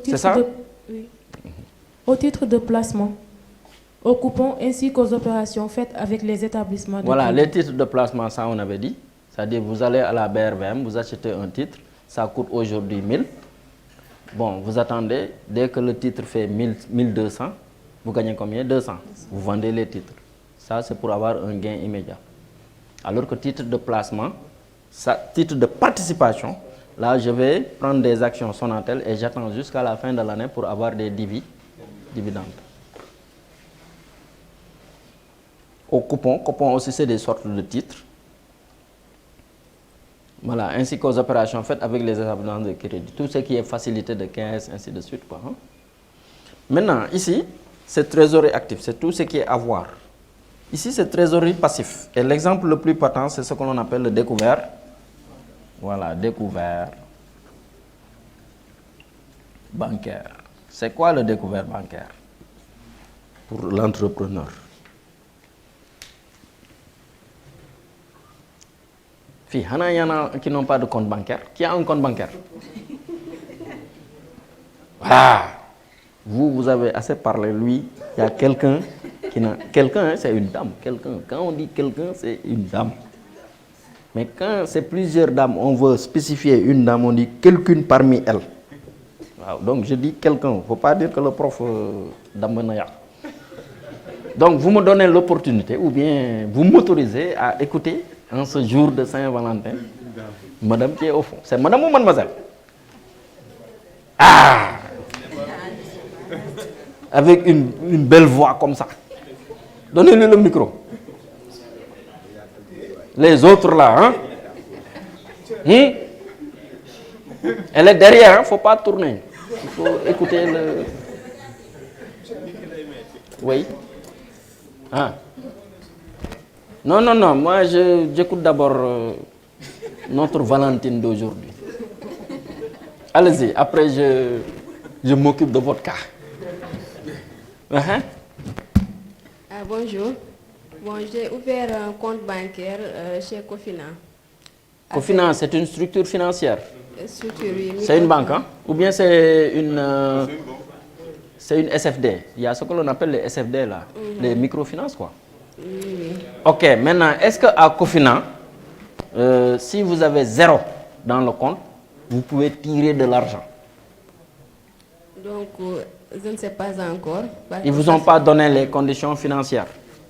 C'est ça? Oui. Au titre de placement, aux coupons ainsi qu'aux opérations faites avec les établissements. Voilà, les titres de placement, ça on avait dit. C'est-à-dire vous allez à la BRVM, vous achetez un titre, ça coûte aujourd'hui 1000. Bon, vous attendez, dès que le titre fait 1200, vous gagnez combien? 200. Vous vendez les titres. Ça, c'est pour avoir un gain immédiat. Alors que titre de placement, ça, titre de participation, là, je vais prendre des actions Sonatel et j'attends jusqu'à la fin de l'année pour avoir des dividendes. Au coupon aussi, c'est des sortes de titres. Voilà, ainsi qu'aux opérations faites avec les établissements de crédit. Tout ce qui est facilité de 15, ainsi de suite, quoi, hein. Maintenant, ici, c'est trésorerie active, c'est tout ce qui est avoir. Ici, c'est trésorerie passif. Et l'exemple le plus patent, c'est ce que l'on appelle le découvert. Voilà, découvert bancaire. C'est quoi le découvert bancaire pour l'entrepreneur? Il y en a qui n'ont pas de compte bancaire. Qui a un compte bancaire? Voilà. Vous avez assez parlé, lui. Il y a quelqu'un qui n'a... Quelqu'un, c'est une dame. Quelqu'un. Quand on dit quelqu'un, c'est une dame. Mais quand c'est plusieurs dames, on veut spécifier une dame, on dit quelqu'une parmi elles. Wow. Donc je dis quelqu'un. Il ne faut pas dire que le prof d'Ambenaya. Donc vous me donnez l'opportunité, ou bien vous m'autorisez à écouter en ce jour de Saint-Valentin, madame qui est au fond. C'est madame ou mademoiselle? Ah! Avec une belle voix comme ça. Donnez-lui le micro. Les autres là, hein? Elle est derrière, il ne faut pas tourner. Il faut écouter le... Oui. Ah. Non, moi j'écoute d'abord notre Valentine d'aujourd'hui. Allez-y, après je m'occupe de votre cas. Bonjour. Bon, j'ai ouvert un compte bancaire chez Cofina. Cofina, c'est une structure financière? Oui. C'est une banque, hein? Ou bien c'est une SFD? Il y a ce que l'on appelle les SFD là, les microfinances quoi. Oui. Ok, maintenant, est-ce qu'à Cofina, si vous avez 0 dans le compte, vous pouvez tirer de l'argent? Donc, je ne sais pas encore. Ils ne vous ont pas donné les conditions financières?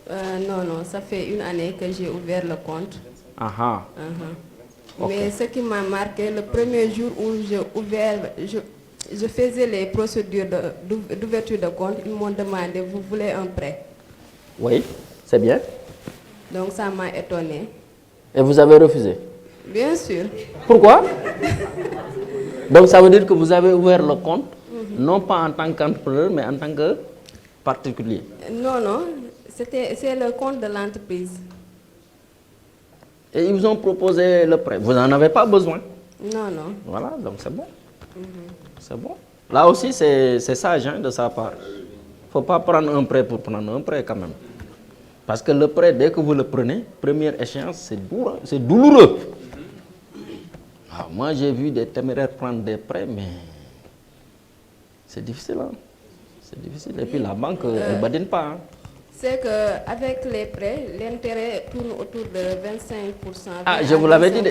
Non, ça fait une année que j'ai ouvert le compte. Aha. Okay. Mais ce qui m'a marqué, le premier jour où j'ai ouvert, je faisais les procédures d'ouverture de compte, ils m'ont demandé, vous voulez un prêt? Oui, c'est bien. Donc ça m'a étonné. Et vous avez refusé? Bien sûr. Pourquoi? Donc ça veut dire que vous avez ouvert le compte, non pas en tant qu'entrepreneur, mais en tant que particulier? Non, c'est le compte de l'entreprise. Et ils vous ont proposé le prêt. Vous n'en avez pas besoin? Non. Voilà, donc c'est bon. C'est bon. Là aussi, c'est sage hein, de sa part. Il ne faut pas prendre un prêt pour prendre un prêt quand même. Parce que le prêt, dès que vous le prenez, première échéance, c'est douloureux. Alors, moi, j'ai vu des téméraires prendre des prêts, mais c'est difficile. Hein? C'est difficile. Et puis la banque, elle ne badine pas. Hein? C'est qu'avec les prêts, l'intérêt tourne autour de 25%. Ah, je vous l'avais dit.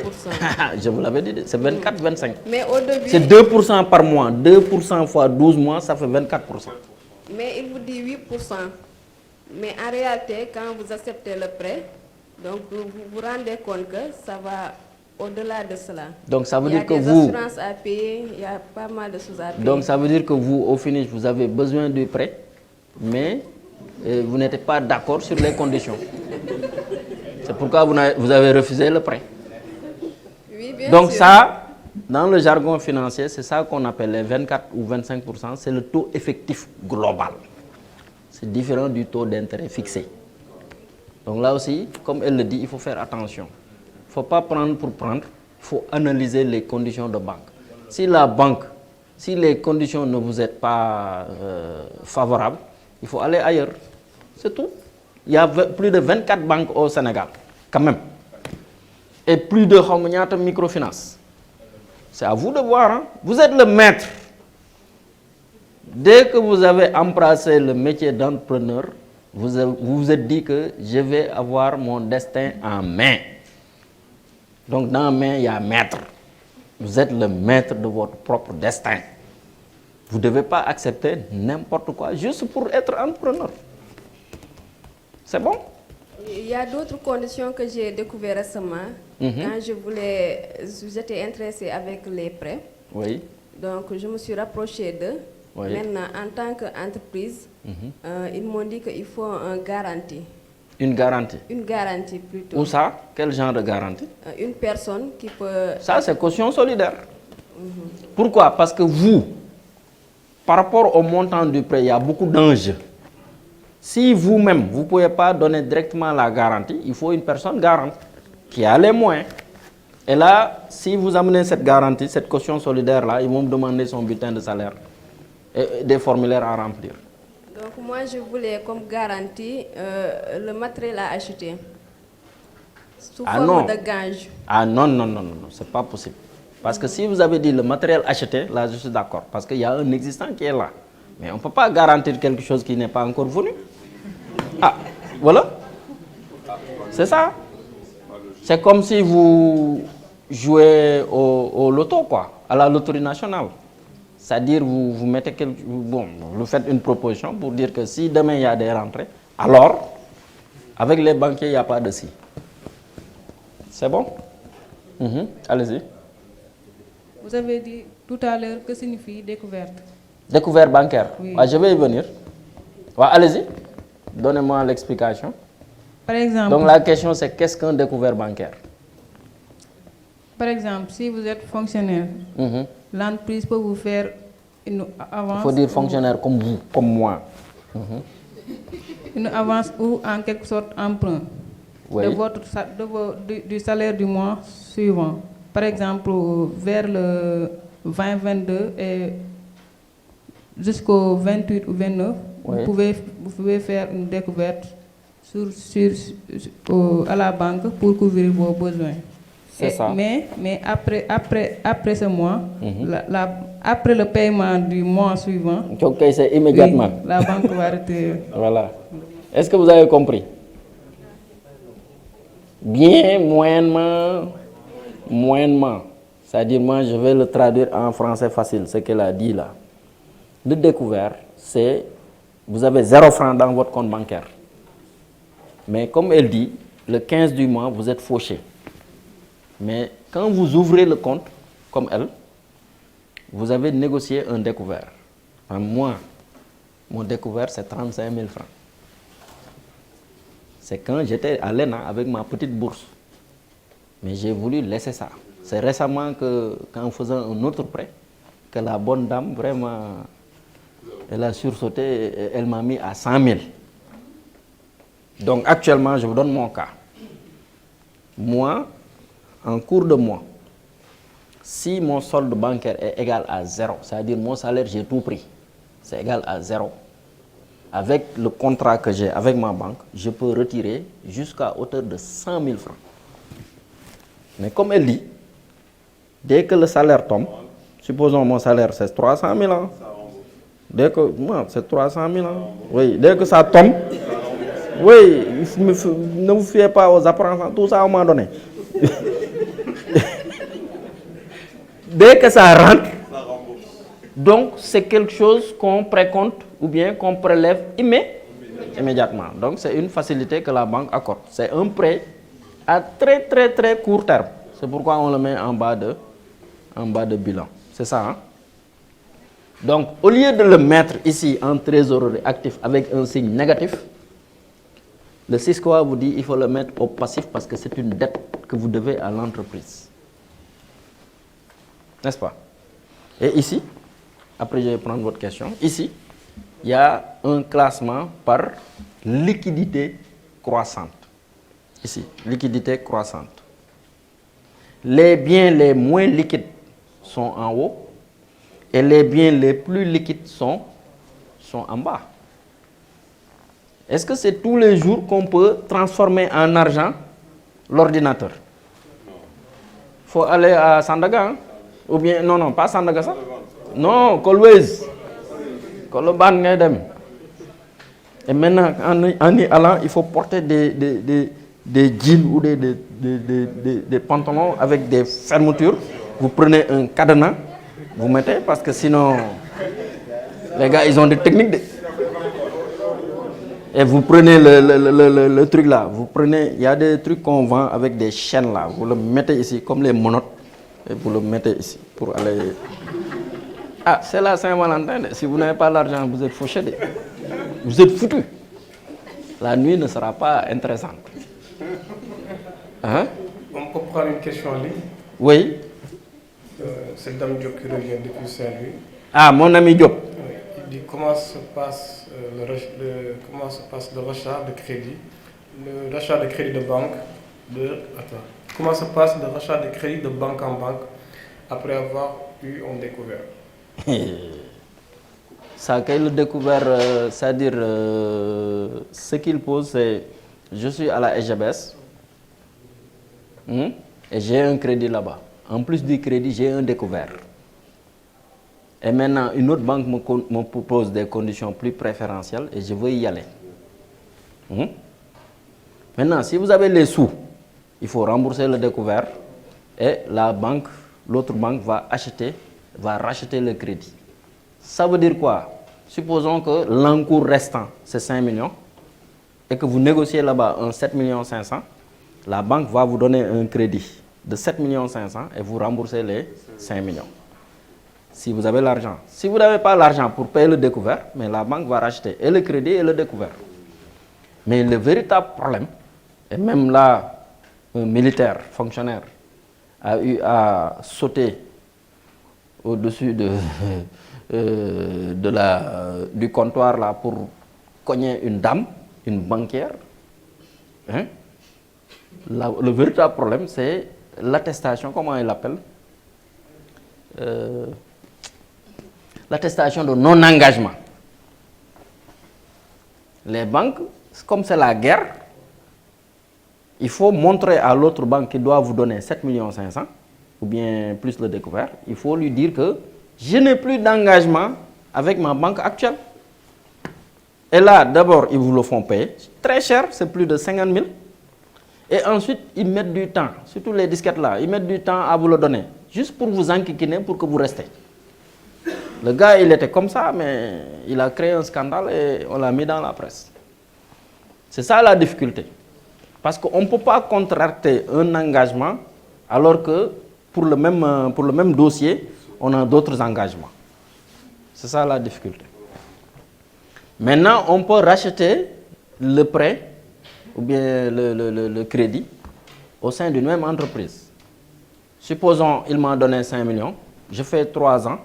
Je vous l'avais dit. C'est 24-25. Mais au début... C'est 2% par mois. 2% fois 12 mois, ça fait 24%. Mais il vous dit 8%. Mais en réalité, quand vous acceptez le prêt, donc vous vous rendez compte que ça va au-delà de cela. Donc ça veut dire que vous... Il y a vous... des assurances à payer, il y a pas mal de choses à payer. Donc ça veut dire que vous, au finish, vous avez besoin du prêt, mais vous n'êtes pas d'accord sur les conditions. C'est pourquoi vous avez refusé le prêt. Oui, bien Donc sûr. ça, dans le jargon financier, c'est ça qu'on appelle les 24 ou 25%, c'est le taux effectif global. C'est différent du taux d'intérêt fixé. Donc là aussi, comme elle le dit, il faut faire attention. Il ne faut pas prendre pour prendre, il faut analyser les conditions de banque. Si la banque, si les conditions ne vous sont pas favorables, il faut aller ailleurs. C'est tout. Il y a plus de 24 banques au Sénégal, quand même. Et plus de microfinance. C'est à vous de voir. Hein? Vous êtes le maître. Dès que vous avez embrassé le métier d'entrepreneur, vous vous êtes dit que je vais avoir mon destin en main. Donc dans main, il y a maître. Vous êtes le maître de votre propre destin. Vous ne devez pas accepter n'importe quoi juste pour être entrepreneur. C'est bon? Il y a d'autres conditions que j'ai découvertes récemment. Quand j'étais intéressée avec les prêts. Oui. Donc je me suis rapprochée d'eux. Oui. Maintenant, en tant qu'entreprise, ils m'ont dit qu'il faut une garantie. Une garantie? Une garantie plutôt. Où ça? Quel genre de garantie? Une personne qui peut... Ça, c'est caution solidaire. Pourquoi? Parce que vous, par rapport au montant du prêt, il y a beaucoup d'enjeux. Si vous-même, vous ne pouvez pas donner directement la garantie, il faut une personne garante qui a les moyens. Et là, si vous amenez cette garantie, cette caution solidaire-là, ils vont me demander son bulletin de salaire et des formulaires à remplir. Donc moi, je voulais comme garantie le matériel à acheter sous forme de gage. Ah non, non, non, non, c'est pas possible. Parce que si vous avez dit le matériel acheté, là je suis d'accord. Parce qu'il y a un existant qui est là. Mais on ne peut pas garantir quelque chose qui n'est pas encore venu. Ah, voilà. C'est ça. C'est comme si vous jouez au loto, quoi, à la loterie nationale. C'est-à-dire, vous mettez vous faites une proposition pour dire que si demain il y a des rentrées, alors, avec les banquiers, il n'y a pas de si. C'est bon? Allez-y. Vous avez dit tout à l'heure que signifie découverte. Découverte bancaire? Oui. Je vais y venir. Allez-y. Donnez-moi l'explication. Par exemple, donc la question c'est qu'est-ce qu'un découvert bancaire? Par exemple, si vous êtes fonctionnaire, l'entreprise peut vous faire une avance. Il faut dire fonctionnaire comme vous, comme moi. Une avance ou en quelque sorte emprunt du salaire du mois suivant. Par exemple, vers le 20-22 et jusqu'au 28 ou 29, vous pouvez faire une découverte à la banque pour couvrir vos besoins. C'est ça. Mais après ce mois, après le paiement du mois suivant, c'est immédiatement. Oui, la banque va retirer. Voilà. Est-ce que vous avez compris? Bien, moyennement. C'est-à-dire, moi, je vais le traduire en français facile, ce qu'elle a dit là. Le découvert, c'est, vous avez 0 francs dans votre compte bancaire. Mais comme elle dit, le 15 du mois, vous êtes fauché. Mais quand vous ouvrez le compte, comme elle, vous avez négocié un découvert. Moi, mon découvert, c'est 35 000 francs. C'est quand j'étais à l'ENA avec ma petite bourse. Mais j'ai voulu laisser ça. C'est récemment que, qu'en faisant un autre prêt, que la bonne dame, vraiment, elle a sursauté et elle m'a mis à 100 000. Donc actuellement, je vous donne mon cas. Moi, en cours de mois, si mon solde bancaire est égal à 0, c'est-à-dire mon salaire, j'ai tout pris, c'est égal à 0, avec le contrat que j'ai avec ma banque, je peux retirer jusqu'à hauteur de 100 000 francs. Mais comme elle dit, dès que le salaire tombe, supposons mon salaire c'est 300 000 ans, dès que, moi c'est 300 000 ans, oui, dès que ça tombe, oui, ne vous fiez pas aux apparences, tout ça on m'a donné. Dès que ça rentre, donc c'est quelque chose qu'on précompte ou bien qu'on prélève immédiatement. Donc c'est une facilité que la banque accorde. C'est un prêt à très très très court terme. C'est pourquoi on le met en bas de bilan. C'est ça, hein? Donc au lieu de le mettre ici en trésorerie actif avec un signe négatif, le CISCOA vous dit qu'il faut le mettre au passif parce que c'est une dette que vous devez à l'entreprise. N'est-ce pas? Et ici, après je vais prendre votre question, ici, il y a un classement par liquidité croissante. Ici, liquidité croissante. Les biens les moins liquides sont en haut et les biens les plus liquides sont en bas. Est-ce que c'est tous les jours qu'on peut transformer en argent l'ordinateur? Il faut aller à Sandaga, hein? Ou bien, non, pas Sandaga, ça? Non, Kolwez. Koloban Ngedem. Et maintenant, en y allant, il faut porter des jeans ou des pantalons avec des fermetures. Vous prenez un cadenas, vous mettez, parce que sinon, les gars, ils ont des techniques. Et vous prenez le truc là, il y a des trucs qu'on vend avec des chaînes là, vous le mettez ici, comme les monotes, et vous le mettez ici, pour aller... Ah, c'est la Saint-Valentin, si vous n'avez pas l'argent, vous êtes fauché, vous êtes foutu. La nuit ne sera pas intéressante. Hein? On peut prendre une question en ligne? Oui. C'est Dame Diop qui revient depuis Saint-Louis. Ah, mon ami Diop. Il dit comment se passe le rachat de crédit, le rachat de crédit de banque, comment se passe le rachat de crédit de banque en banque après avoir eu un découvert? Ça, quand le découvert, c'est-à-dire ce qu'il pose, c'est je suis à la SGBS et j'ai un crédit là-bas. En plus du crédit, j'ai un découvert. Et maintenant, une autre banque me propose des conditions plus préférentielles et je veux y aller. Maintenant, si vous avez les sous, il faut rembourser le découvert et l'autre banque va racheter le crédit. Ça veut dire quoi? Supposons que l'encours restant, c'est 5 millions et que vous négociez là-bas un 7 500 000, la banque va vous donner un crédit de 7 500 000 et vous remboursez les 5 millions. Si vous avez l'argent. Si vous n'avez pas l'argent pour payer le découvert, mais la banque va racheter et le crédit et le découvert. Mais le véritable problème, et même là, un militaire, fonctionnaire, a eu à sauter au-dessus du comptoir là pour cogner une dame, une banquière. Hein? Le véritable problème, c'est l'attestation, comment il l'appelle? L'attestation de non-engagement. Les banques, comme c'est la guerre, il faut montrer à l'autre banque qui doit vous donner 7 500 000 ou bien plus le découvert. Il faut lui dire que je n'ai plus d'engagement avec ma banque actuelle. Et là, d'abord, ils vous le font payer. Très cher, c'est plus de 50 000. Et ensuite, ils mettent du temps, surtout les disquettes là, ils mettent du temps à vous le donner, juste pour vous enquiquiner, pour que vous restez. Le gars, il était comme ça, mais il a créé un scandale et on l'a mis dans la presse. C'est ça la difficulté. Parce qu'on ne peut pas contracter un engagement alors que pour le même dossier, on a d'autres engagements. C'est ça la difficulté. Maintenant, on peut racheter le prêt ou bien le crédit au sein d'une même entreprise. Supposons qu'il m'a donné 5 millions, je fais 3 ans,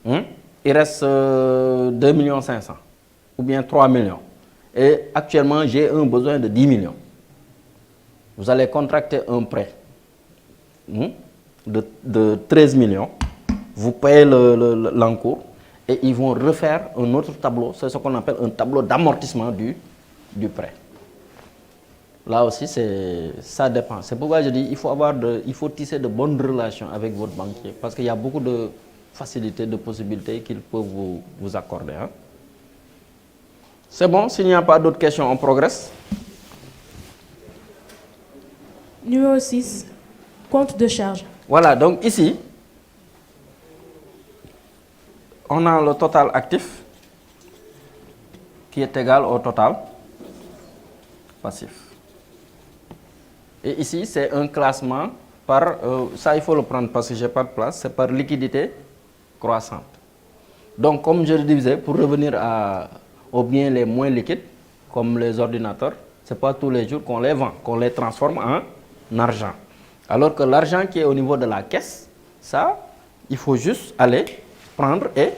il reste 2 500 000 ou bien 3 millions. Et actuellement, j'ai un besoin de 10 millions. Vous allez contracter un prêt de 13 millions, vous payez l'encours et ils vont refaire un autre tableau, c'est ce qu'on appelle un tableau d'amortissement du prêt. Là aussi, ça dépend. C'est pourquoi je dis il faut tisser de bonnes relations avec votre banquier parce qu'il y a beaucoup de facilités, de possibilités qu'ils peuvent vous accorder. Hein. C'est bon, s'il n'y a pas d'autres questions, on progresse. Numéro 6, compte de charge. Voilà, donc ici, on a le total actif qui est égal au total passif. Et ici, c'est un classement par, ça il faut le prendre parce que je n'ai pas de place, c'est par liquidité croissante. Donc, comme je le disais, pour revenir aux biens les moins liquides, comme les ordinateurs, ce n'est pas tous les jours qu'on les vend, qu'on les transforme en argent. Alors que l'argent qui est au niveau de la caisse, ça, il faut juste aller prendre et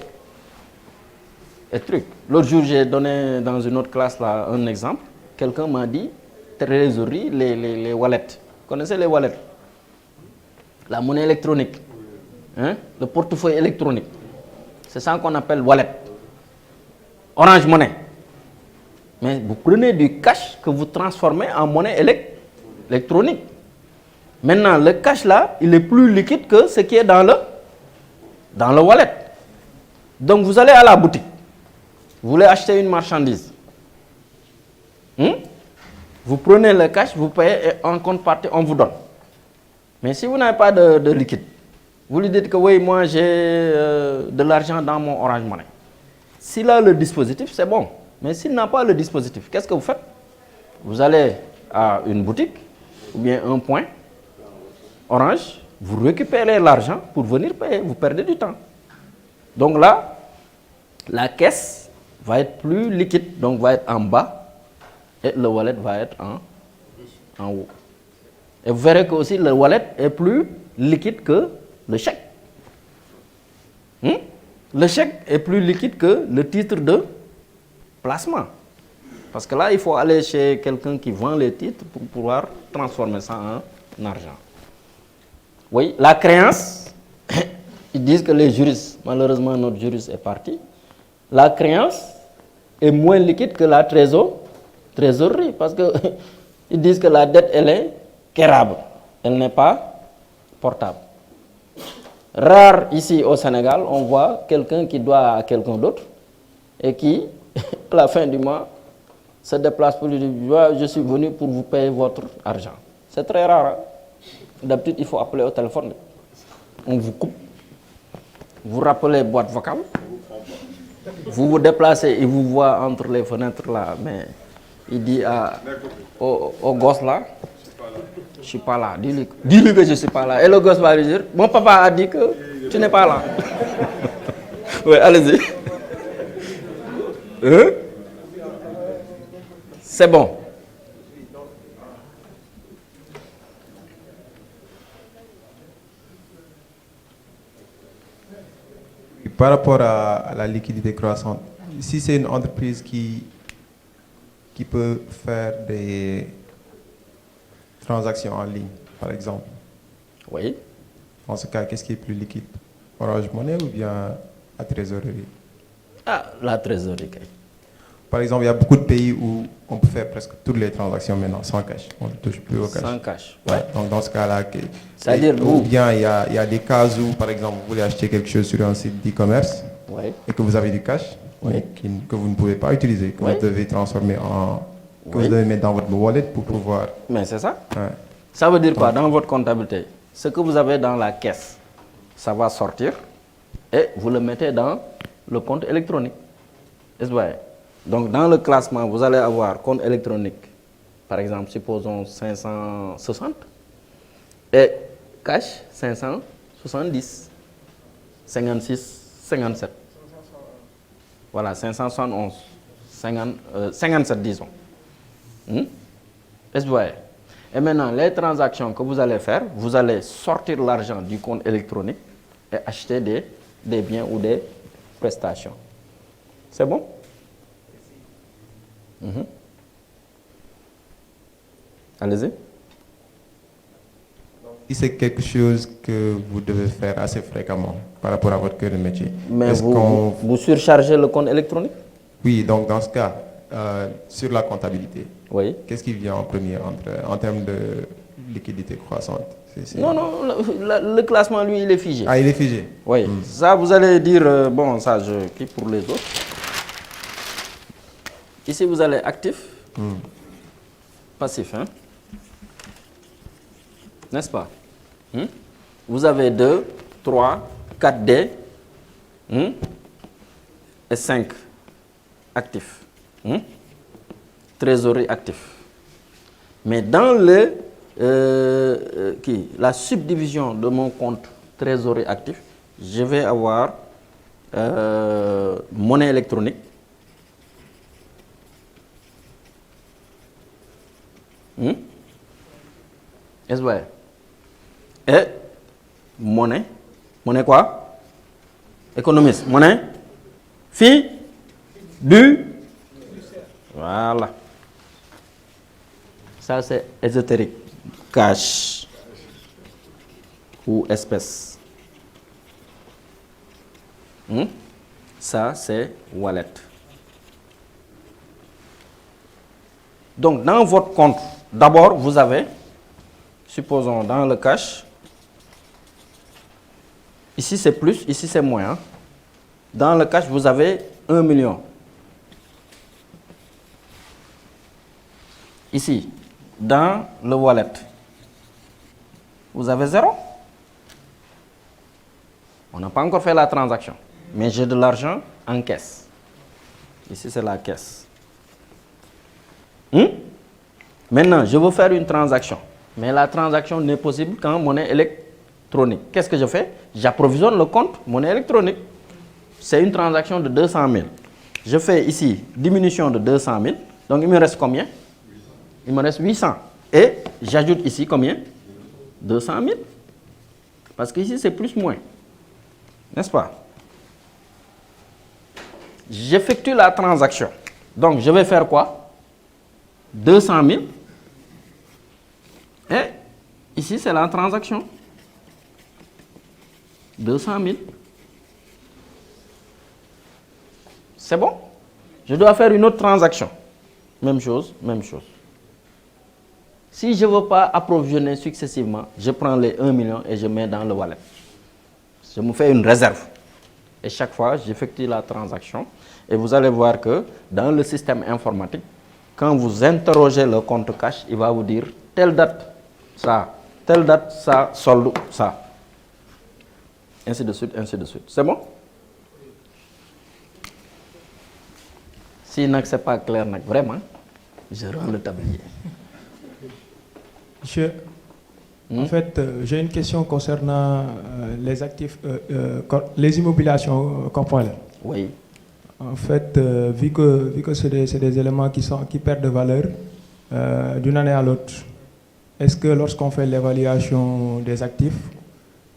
truc. L'autre jour, j'ai donné dans une autre classe là, un exemple. Quelqu'un m'a dit, trésorerie, les wallets. Vous connaissez les wallets? La monnaie électronique, hein? Le portefeuille électronique. C'est ça qu'on appelle wallet. Orange Money. Mais vous prenez du cash que vous transformez en monnaie électronique. Maintenant, le cash là, il est plus liquide que ce qui est dans le wallet. Donc, vous allez à la boutique. Vous voulez acheter une marchandise. Vous prenez le cash, vous payez et en contrepartie, on vous donne. Mais si vous n'avez pas de liquide, vous lui dites que oui, moi j'ai de l'argent dans mon Orange Money. S'il a le dispositif, c'est bon. Mais s'il n'a pas le dispositif, qu'est-ce que vous faites? Vous allez à une boutique ou bien un point Orange, vous récupérez l'argent pour venir payer. Vous perdez du temps. Donc là, la caisse va être plus liquide, donc va être en bas et le wallet va être en haut. Et vous verrez que aussi le wallet est plus liquide que le chèque. Le chèque est plus liquide que le titre de placement. Parce que là, il faut aller chez quelqu'un qui vend les titres pour pouvoir transformer ça en argent. Oui, la créance, ils disent que les juristes, malheureusement notre juriste est parti, la créance est moins liquide que la trésorerie parce qu'ils disent que la dette, elle est quérable, elle n'est pas portable. Rare ici au Sénégal, on voit quelqu'un qui doit à quelqu'un d'autre et qui, à la fin du mois, se déplace pour lui dire « Je suis venu pour vous payer votre argent ». C'est très rare. Hein? D'habitude, il faut appeler au téléphone. On vous coupe. Vous rappelez boîte vocale. Vous vous déplacez, il vous voit entre les fenêtres là. Mais il dit au gosse là, je ne suis pas là. Dis-lui que je ne suis pas là. Et le gosse va lui dire, mon papa a dit que tu n'es pas là. Oui, allez-y. C'est bon. Par rapport à la liquidité croissante, si c'est une entreprise qui peut faire des transactions en ligne, par exemple, oui. Dans ce cas, qu'est-ce qui est plus liquide? Orange Money ou bien la trésorerie? Ah, la trésorerie. Par exemple, il y a beaucoup de pays où on peut faire presque toutes les transactions maintenant sans cash. On ne touche plus au cash. Sans cash. Ouais. Donc dans ce cas-là, c'est-à-dire ou bien il y a des cas où, par exemple, vous voulez acheter quelque chose sur un site d'e-commerce et que vous avez du cash, mais que vous ne pouvez pas utiliser, que vous devez transformer que vous devez mettre dans votre wallet pour pouvoir. Mais c'est ça. Ouais. Ça veut dire quoi? Dans votre comptabilité, ce que vous avez dans la caisse, ça va sortir et vous le mettez dans le compte électronique. Est-ce vrai? Donc, dans le classement, vous allez avoir compte électronique, par exemple, supposons 560, et cash 570, 56, 57. Voilà, 571, 57, disons. Est-ce vrai? Et maintenant, les transactions que vous allez faire, vous allez sortir l'argent du compte électronique et acheter des biens ou des prestations. C'est bon? Allez-y. Si c'est quelque chose que vous devez faire assez fréquemment par rapport à votre cœur de métier. Mais vous surchargez le compte électronique? Oui, donc dans ce cas, sur la comptabilité, qu'est-ce qui vient en premier en termes de liquidité croissante? Non, le classement, lui, il est figé. Ah, il est figé? Oui. Ça, vous allez dire, bon, ça, je clique pour les autres. Ici, vous allez actif, passif, hein? N'est-ce pas? Vous avez 2, 3, 4D et 5 actifs. Trésorerie actif. Mais dans la subdivision de mon compte trésorerie actif, je vais avoir monnaie électronique. Est-ce vrai? Et monnaie. Monnaie quoi? Économiste. Monnaie. Voilà. Ça, c'est ésotérique. Cash. Ou espèce. Ça, c'est wallet. Donc, dans votre compte, d'abord, vous avez, supposons dans le cash, ici c'est plus, ici c'est moins. Hein. Dans le cash, vous avez 1 million. Ici, dans le wallet, vous avez 0. On n'a pas encore fait la transaction, mais j'ai de l'argent en caisse. Ici, c'est la caisse. Maintenant, je veux faire une transaction, mais la transaction n'est possible qu'en monnaie électronique. Qu'est-ce que je fais? J'approvisionne le compte monnaie électronique. C'est une transaction de 200 000. Je fais ici diminution de 200 000. Donc, il me reste combien? Il me reste 800. Et j'ajoute ici combien? 200 000. Parce qu'ici, c'est plus moins. N'est-ce pas? J'effectue la transaction. Donc, je vais faire quoi? 200 000. Et ici, c'est la transaction. 200 000. C'est bon? Je dois faire une autre transaction. Même chose, même chose. Si je ne veux pas approvisionner successivement, je prends les 1 million et je mets dans le wallet. Je me fais une réserve. Et chaque fois, j'effectue la transaction. Et vous allez voir que dans le système informatique, quand vous interrogez le compte cash, il va vous dire telle date, ça, solde, ça. Ainsi de suite, ainsi de suite. C'est bon? Si ce n'est pas clair, vraiment, je rends le tablier. Monsieur, en fait, j'ai une question concernant les actifs, les immobilisations corporelles. Oui. En fait, vu que c'est des éléments qui perdent de valeur d'une année à l'autre, est-ce que lorsqu'on fait l'évaluation des actifs,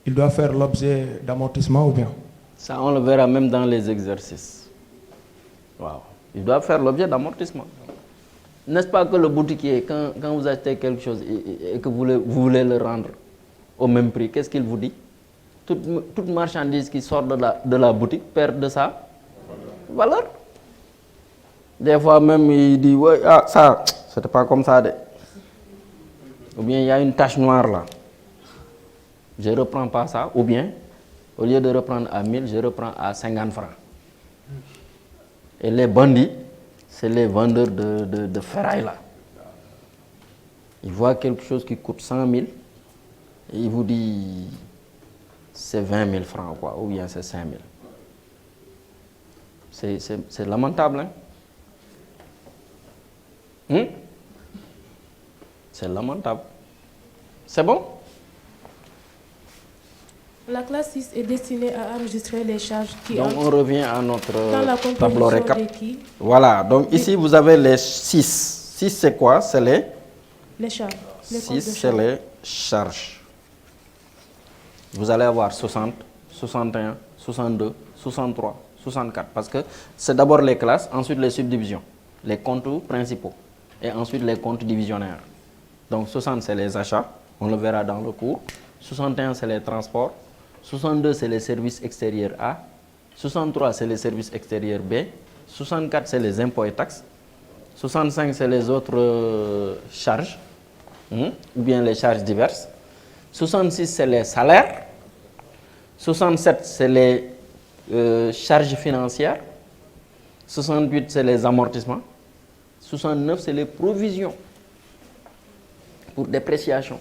il doit faire l'objet d'amortissement ou bien? Ça, on le verra même dans les exercices. Wow. Il doit faire l'objet d'amortissement. N'est-ce pas que le boutiquier, quand vous achetez quelque chose et que vous voulez le rendre au même prix, qu'est-ce qu'il vous dit? Toute marchandise qui sort de la boutique perd de sa valeur. Des fois même, il dit, ouais, ah, ça, c'était pas comme ça. Ou bien, il y a une tache noire là. Je ne reprends pas ça. Ou bien, au lieu de reprendre à 1000, je reprends à 50 francs. Et les bandits, c'est les vendeurs de ferraille là. Ils voient quelque chose qui coûte 100 000 et ils vous disent c'est 20 000 francs quoi, ou bien c'est 5 000. C'est lamentable, hein? C'est lamentable. C'est bon? La classe 6 est destinée à enregistrer les charges qui donc on revient à notre tableau récap. Voilà, donc ici vous avez les 6. 6 c'est quoi? C'est les charges. 6 c'est les charges. Vous allez avoir 60, 61, 62, 63, 64. Parce que c'est d'abord les classes, ensuite les subdivisions, les comptes principaux et ensuite les comptes divisionnaires. Donc 60 c'est les achats, on le verra dans le cours. 61 c'est les transports. 62 c'est les services extérieurs A, 63 c'est les services extérieurs B, 64 c'est les impôts et taxes, 65 c'est les autres charges, ou bien les charges diverses, 66 c'est les salaires, 67 c'est les charges financières, 68 c'est les amortissements, 69 c'est les provisions pour dépréciation.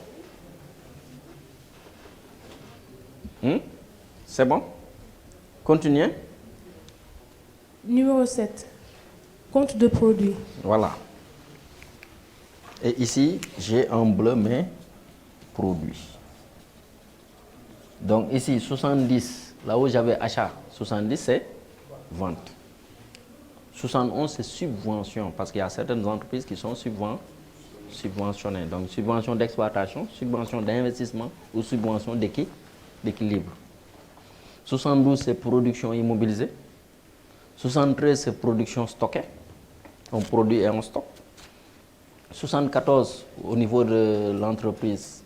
C'est bon? Continuez. Numéro 7. Compte de produits. Voilà. Et ici, j'ai en bleu mes produits. Donc ici, 70, là où j'avais achat, 70 c'est vente. 71 c'est subvention, parce qu'il y a certaines entreprises qui sont subventionnées. Donc subvention d'exploitation, subvention d'investissement ou subvention d'équilibre. 72 c'est production immobilisée. 73 c'est production stockée. On produit et on stocke. 74 au niveau de l'entreprise,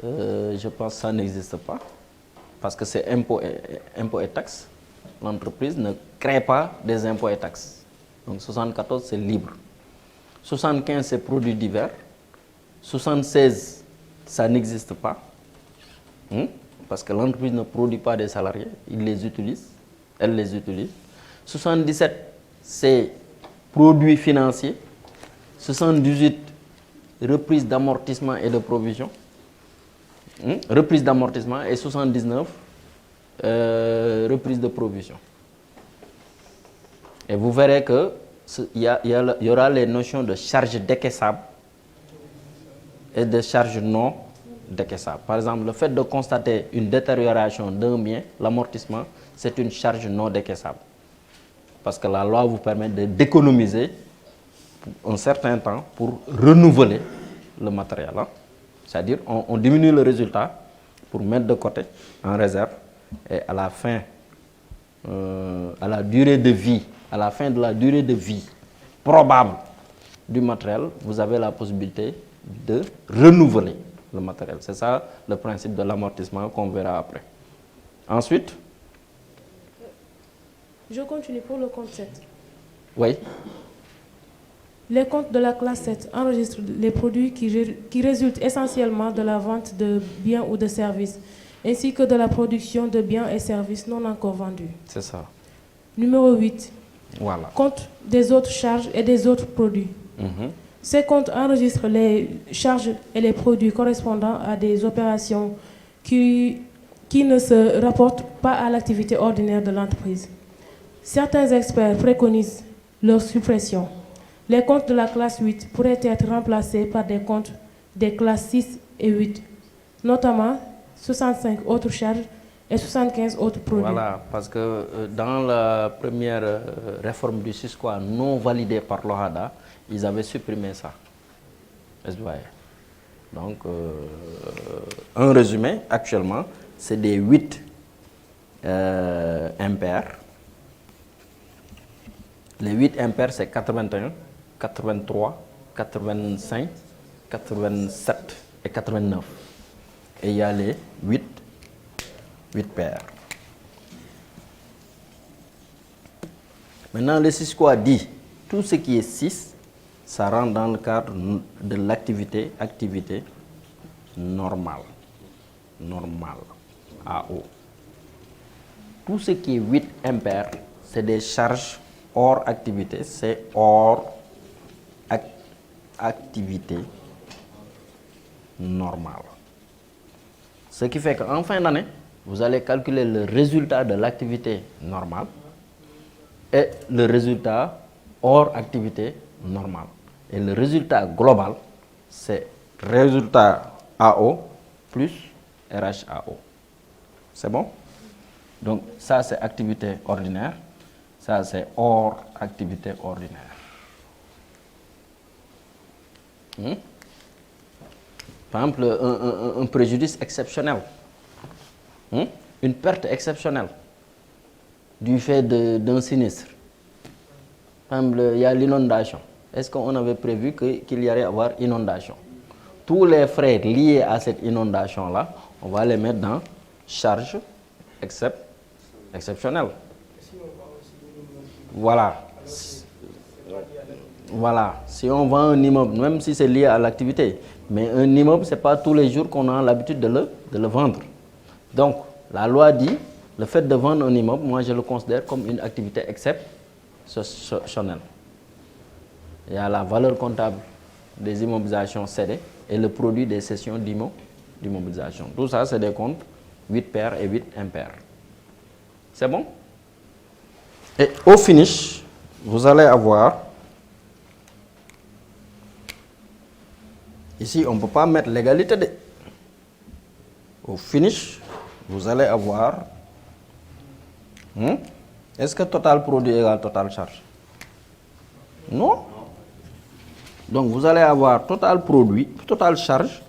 je pense que ça n'existe pas. Parce que c'est impôts et taxes. L'entreprise ne crée pas des impôts et taxes. Donc 74 c'est libre. 75, c'est produits divers. 76, ça n'existe pas. Parce que l'entreprise ne produit pas des salariés, ils les utilisent, elle les utilise. 77, c'est produits financiers. 78, reprise d'amortissement et de provision. Reprise d'amortissement. Et 79, reprise de provision. Et vous verrez que il y aura les notions de charges décaissables et de charges non décaissables. Par exemple, le fait de constater une détérioration d'un bien, l'amortissement, c'est une charge non décaissable. Parce que la loi vous permet d'économiser un certain temps pour renouveler le matériel. C'est-à-dire, on diminue le résultat pour mettre de côté en réserve et à la fin, à la durée de vie, à la fin de la durée de vie probable du matériel, vous avez la possibilité de renouveler le matériel. C'est ça le principe de l'amortissement qu'on verra après. Ensuite, je continue pour le compte 7. Oui. Les comptes de la classe 7 enregistrent les produits qui résultent essentiellement de la vente de biens ou de services, ainsi que de la production de biens et services non encore vendus. C'est ça. Numéro 8. Voilà. Compte des autres charges et des autres produits. Ces comptes enregistrent les charges et les produits correspondant à des opérations qui ne se rapportent pas à l'activité ordinaire de l'entreprise. Certains experts préconisent leur suppression. Les comptes de la classe 8 pourraient être remplacés par des comptes des classes 6 et 8, notamment 65 autres charges et 75 autres produits. Voilà, parce que dans la première réforme du SISCOA non validée par l'OHADA, ils avaient supprimé ça. Donc, en résumé, actuellement, c'est des 8 impairs. Les 8 impairs, c'est 81, 83, 85, 87 et 89. Et il y a les 8 paires. Maintenant, le SISCOA dit tout ce qui est 6, ça rentre dans le cadre de l'activité normale. AO. Tout ce qui est 8 impairs, c'est des charges hors activité, c'est hors activité normale. Ce qui fait qu'en fin d'année, vous allez calculer le résultat de l'activité normale et le résultat hors activité normale. Et le résultat global, c'est résultat AO plus RHAO. C'est bon? Donc ça, c'est activité ordinaire. Ça, c'est hors activité ordinaire. Par exemple, un préjudice exceptionnel. Une perte exceptionnelle du fait d'un sinistre. Par exemple, il y a l'inondation. Est-ce qu'on avait prévu qu'il y allait avoir inondation? Tous les frais liés à cette inondation-là, on va les mettre dans charge exceptionnelle. Voilà. Voilà. Si on vend un immeuble, même si c'est lié à l'activité, mais un immeuble, ce n'est pas tous les jours qu'on a l'habitude de le vendre. Donc, la loi dit, le fait de vendre un immeuble, moi je le considère comme une activité exceptionnelle. Il y a la valeur comptable des immobilisations cédées et le produit des cessions d'immobilisation. Tout ça, c'est des comptes 8 paires et 8 impairs. C'est bon? Et au finish, vous allez avoir... Ici, on ne peut pas mettre l'égalité. Au finish, vous allez avoir... Est-ce que total produit égale total charge? Non. Donc, vous allez avoir total produit, total charge,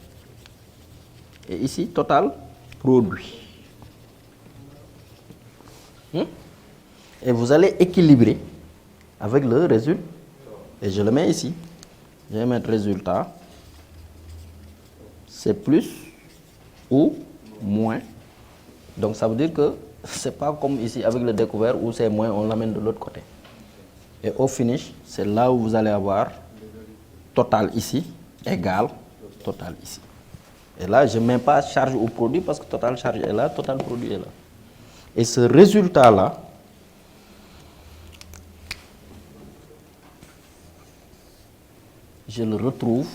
et ici, total produit. Et vous allez équilibrer avec le résultat. Et je le mets ici. Je vais mettre résultat. C'est plus ou moins. Donc, ça veut dire que ce n'est pas comme ici avec le découvert où c'est moins, on l'amène de l'autre côté. Et au finish, c'est là où vous allez avoir total ici égale total ici. Et là, je ne mets pas charge au produit parce que total charge est là, total produit est là. Et ce résultat-là, je le retrouve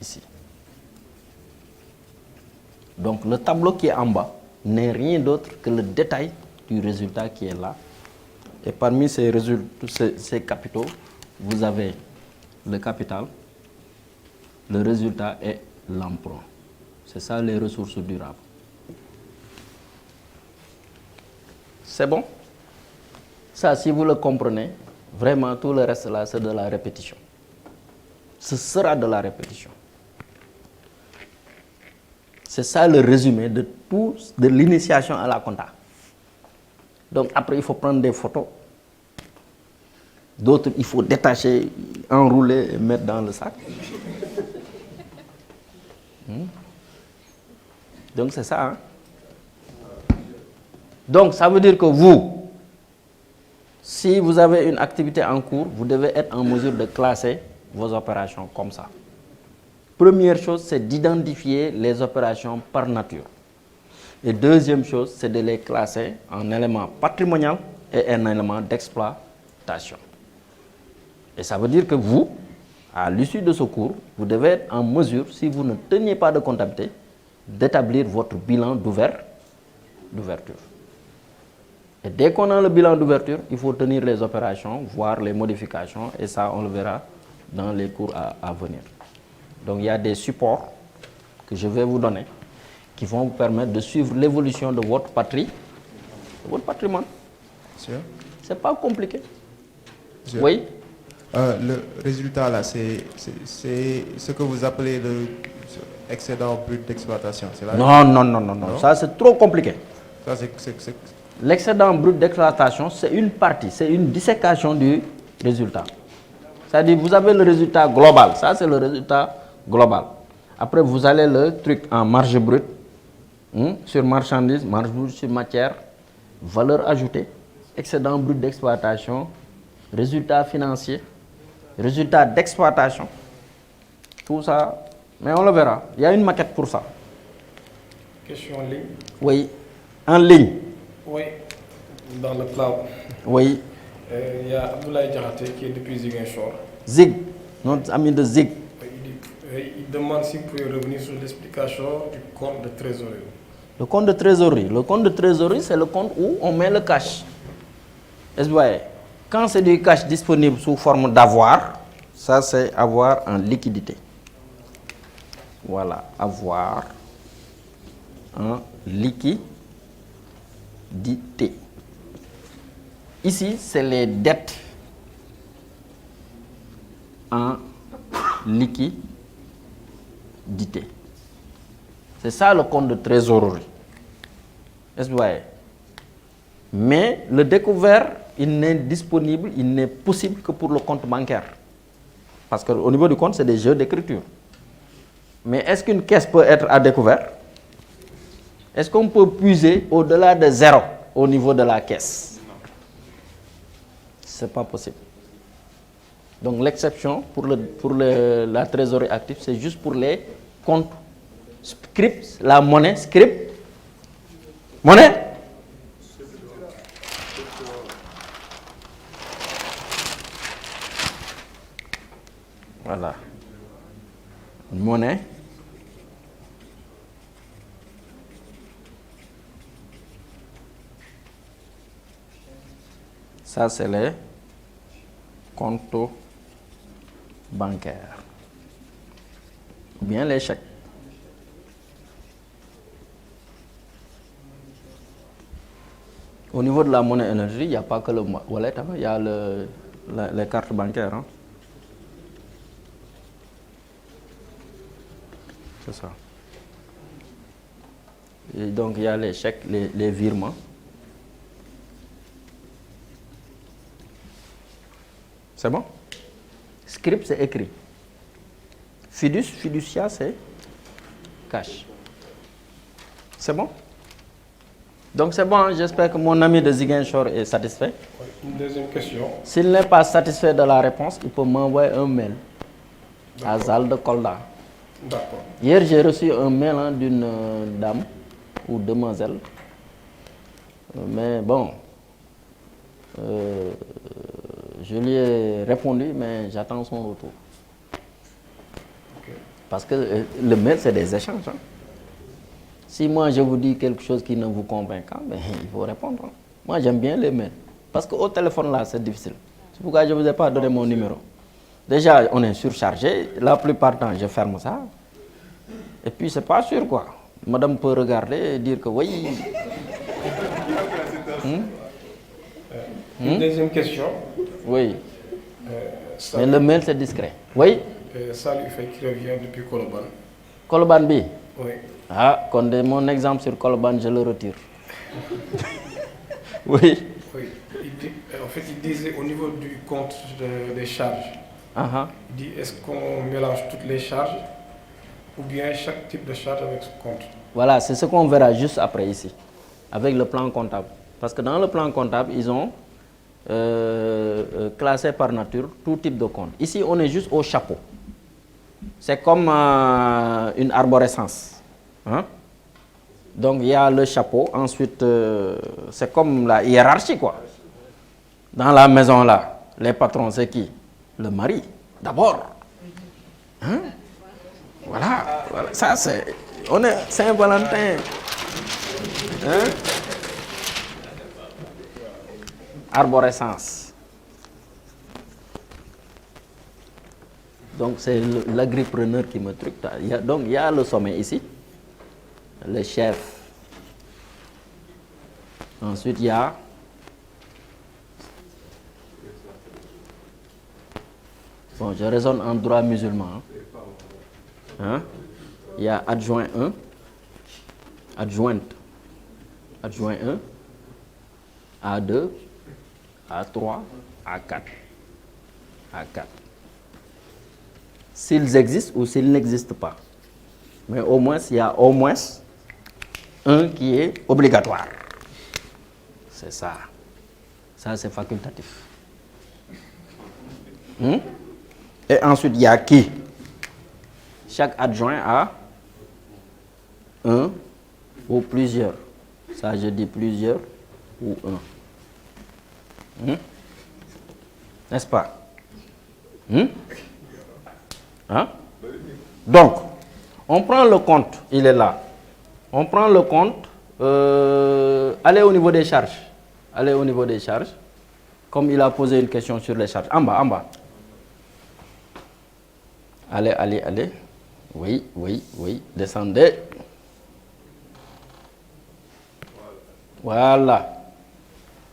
ici. Donc le tableau qui est en bas n'est rien d'autre que le détail du résultat qui est là. Et parmi ces capitaux, vous avez le capital, le résultat et l'emprunt. C'est ça les ressources durables. C'est bon? Ça, si vous le comprenez, vraiment tout le reste là, c'est de la répétition. Ce sera de la répétition. C'est ça le résumé de tout, de l'initiation à la compta. Donc après, il faut prendre des photos. D'autres, il faut détacher, enrouler et mettre dans le sac. Donc c'est ça. Hein? Donc ça veut dire que vous, si vous avez une activité en cours, vous devez être en mesure de classer vos opérations comme ça. Première chose, c'est d'identifier les opérations par nature. Et deuxième chose, c'est de les classer en éléments patrimoniaux et en éléments d'exploitation. Et ça veut dire que vous, à l'issue de ce cours, vous devez être en mesure, si vous ne teniez pas de comptabilité, d'établir votre bilan d'ouverture. Et dès qu'on a le bilan d'ouverture, il faut tenir les opérations, voir les modifications, et ça, on le verra dans les cours à venir. Donc, il y a des supports que je vais vous donner qui vont vous permettre de suivre l'évolution de votre patrimoine. Ce n'est pas compliqué. Monsieur, oui. Le résultat, là, c'est ce que vous appelez le excédent brut d'exploitation. Non. Ça, c'est trop compliqué. L'excédent brut d'exploitation, c'est une partie, c'est une dissécation du résultat. C'est-à-dire, vous avez le résultat global. Ça, c'est le résultat global. Après, vous allez le truc en marge brute, sur marchandise, marge brute sur matière, valeur ajoutée, excédent brut d'exploitation, résultat financier, résultat d'exploitation. Tout ça, mais on le verra. Il y a une maquette pour ça. Question en ligne? Oui, en ligne. Oui, dans le cloud. Oui. Il y a Abdoulaye Diakhaté qui est depuis Ziguinchor. Zig, notre ami de Zig. Il demande si vous pouvez revenir sur l'explication du compte de trésorerie. Le compte de trésorerie. Le compte de trésorerie, c'est le compte où on met le cash. Est-ce que vous voyez? Quand c'est du cash disponible sous forme d'avoir, ça c'est avoir en liquidité. Voilà, avoir en liquidité. Ici, c'est les dettes en liquidité. C'est ça le compte de trésorerie. Est-ce que vous voyez? Mais le découvert, il n'est disponible, il n'est possible que pour le compte bancaire. Parce qu'au niveau du compte, c'est des jeux d'écriture. Mais est-ce qu'une caisse peut être à découvert? Est-ce qu'on peut puiser au-delà de 0 au niveau de la caisse? Ce n'est pas possible. Donc l'exception pour la trésorerie active, c'est juste pour les comptes script, la monnaie script. Monnaie? Voilà. Monnaie. Ça, c'est les comptes bancaires. Ou bien les chèques. Au niveau de la monnaie énergie, il n'y a pas que le wallet, hein, il y a les cartes bancaires. Hein. C'est ça. Et donc, il y a les chèques, les virements. C'est bon? Script, c'est écrit. Fidus, fiducia, c'est cash. C'est bon? Donc c'est bon, hein? J'espère que mon ami de Ziguinchor est satisfait. Une deuxième question. S'il n'est pas satisfait de la réponse, il peut m'envoyer un mail. à Zal de Kolda. D'accord. Hier, j'ai reçu un mail d'une dame ou demoiselle. Mais bon, je lui ai répondu, mais j'attends son retour. Parce que le mail, c'est des échanges. Hein. Si moi, je vous dis quelque chose qui ne vous convainc pas, ben, il faut répondre. Hein. Moi, j'aime bien les mails. Parce qu'au téléphone, là, c'est difficile. C'est pourquoi je ne vous ai pas donné mon numéro. Déjà, on est surchargé. La plupart du temps, je ferme ça. Et puis, c'est pas sûr, quoi. Madame peut regarder et dire que oui. Une deuxième question. Oui. Mais le mail, c'est discret. Oui. Salut, fait qui revient depuis Koloban. Koloban B. Oui. Ah, quand mon exemple sur Koloban, je le retire. Oui. Oui. En fait, il disait au niveau du compte des charges, il dit est-ce qu'on mélange toutes les charges ou bien chaque type de charge avec son compte? Voilà, c'est ce qu'on verra juste après ici, avec le plan comptable. Parce que dans le plan comptable, ils ont classé par nature tout type de compte. Ici, on est juste au chapeau. C'est comme une arborescence. Hein? Donc, il y a le chapeau. Ensuite, c'est comme la hiérarchie, quoi. Dans la maison, là, les patrons, c'est qui? Le mari, d'abord. Hein? Voilà. Ça, c'est... On est Saint-Valentin. Hein? Arborescence. Donc, c'est l'agripreneur qui me truc. Donc, il y a le sommet ici. Le chef. Ensuite, il y a... Bon, je raisonne en droit musulman. Hein? Il y a adjoint 1, adjointe, adjoint 1, A2, A3, A4, A4. S'ils existent ou s'ils n'existent pas. Mais au moins, il y a au moins un qui est obligatoire. C'est ça. Ça, c'est facultatif. Et ensuite, il y a qui? Chaque adjoint a un ou plusieurs. Ça, je dis plusieurs ou un. N'est-ce pas? Hein? Donc, on prend le compte, il est là. On prend le compte, allez au niveau des charges. Allez au niveau des charges. Comme il a posé une question sur les charges. En bas, en bas. Allez, allez, allez. Oui, oui, oui. Descendez. Voilà.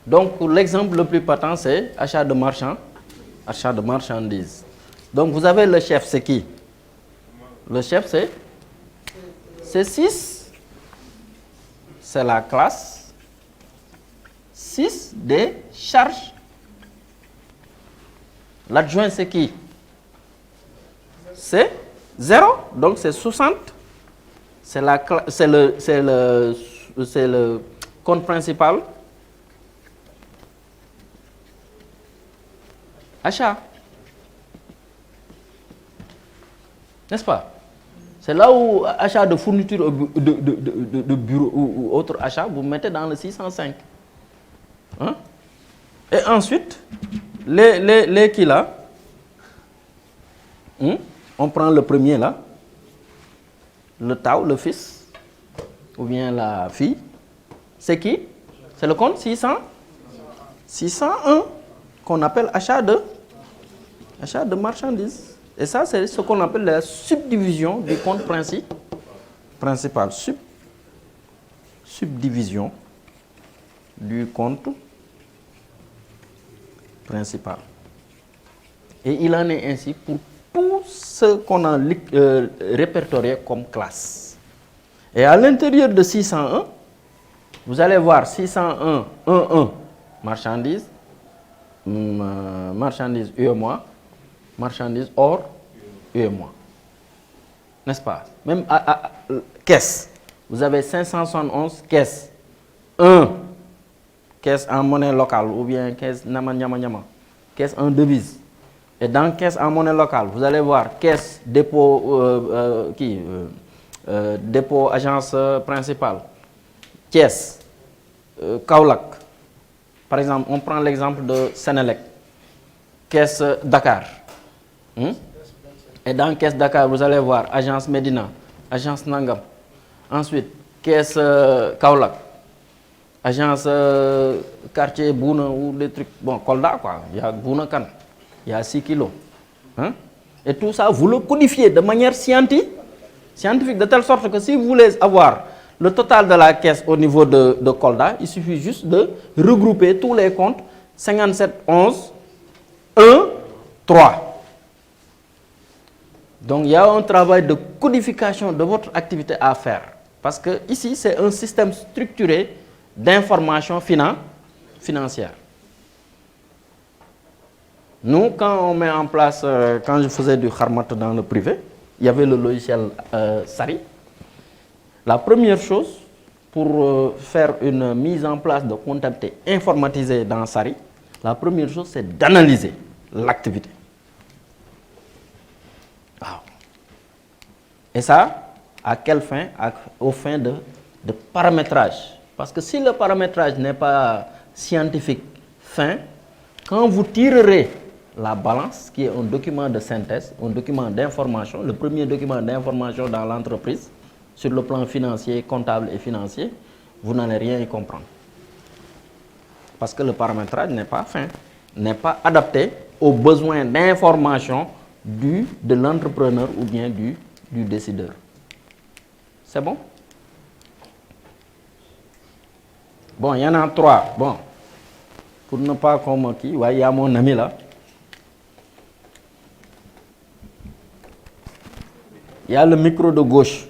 Donc, l'exemple le plus patent, c'est achat de marchands, achat de marchandises. Donc, vous avez le chef, c'est qui? Le chef, c'est 6. C'est la classe 6 des charges. L'adjoint, c'est qui? C'est 0. Donc, c'est 60. C'est le compte principal. Achat. N'est-ce pas? C'est là où achat de fourniture de bureau ou autre achat, vous mettez dans le 605. Hein? Et ensuite, les qui là, on prend le premier là, le tau, le fils, ou bien la fille. C'est qui? C'est le compte 601 qu'on appelle achat de marchandises. Et ça, c'est ce qu'on appelle la subdivision du compte principal. Subdivision du compte principal. Et il en est ainsi pour tout ce qu'on a répertorié comme classe. Et à l'intérieur de 601, vous allez voir 601, 1, marchandises, marchandises UEMOA, marchandises hors UEMOA. N'est-ce pas? Même à caisse, vous avez 571 caisses. 1 caisse en monnaie locale ou bien caisse nama nyama nyama. Caisse en devise. Et dans caisse en monnaie locale, vous allez voir caisse, dépôt, dépôt agence principale, caisse, Kaolack. Par exemple, on prend l'exemple de Sénélec, caisse Dakar. Et dans caisse Dakar, vous allez voir agence Médina, agence Nangam. Ensuite, caisse Kaolack, agence quartier Bouna ou des trucs, bon, Kolda quoi, il y a Bouna Kan, il y a 6 kilos. Et tout ça, vous le codifiez de manière scientifique, de telle sorte que si vous voulez avoir le total de la caisse au niveau de Kolda, il suffit juste de regrouper tous les comptes 57 11 1 3. Donc il y a un travail de codification de votre activité à faire. Parce que ici, c'est un système structuré d'information financière. Nous, quand on met en place, quand je faisais du Kharmat dans le privé, il y avait le logiciel Sari. La première chose, pour faire une mise en place de comptabilité informatisée dans Sari, la première chose, c'est d'analyser l'activité. Wow. Et ça, à quelle fin? Aux fins de paramétrage. Parce que si le paramétrage n'est pas scientifique, fin, quand vous tirerez la balance, qui est un document de synthèse, un document d'information, le premier document d'information dans l'entreprise, sur le plan financier, comptable et financier, vous n'allez rien y comprendre. Parce que le paramétrage n'est pas fin, n'est pas adapté aux besoins d'information de l'entrepreneur ou bien du décideur. C'est bon? Bon, il y en a 3. Bon, pour ne pas comme qui, il y a mon ami là. Il y a le micro de gauche.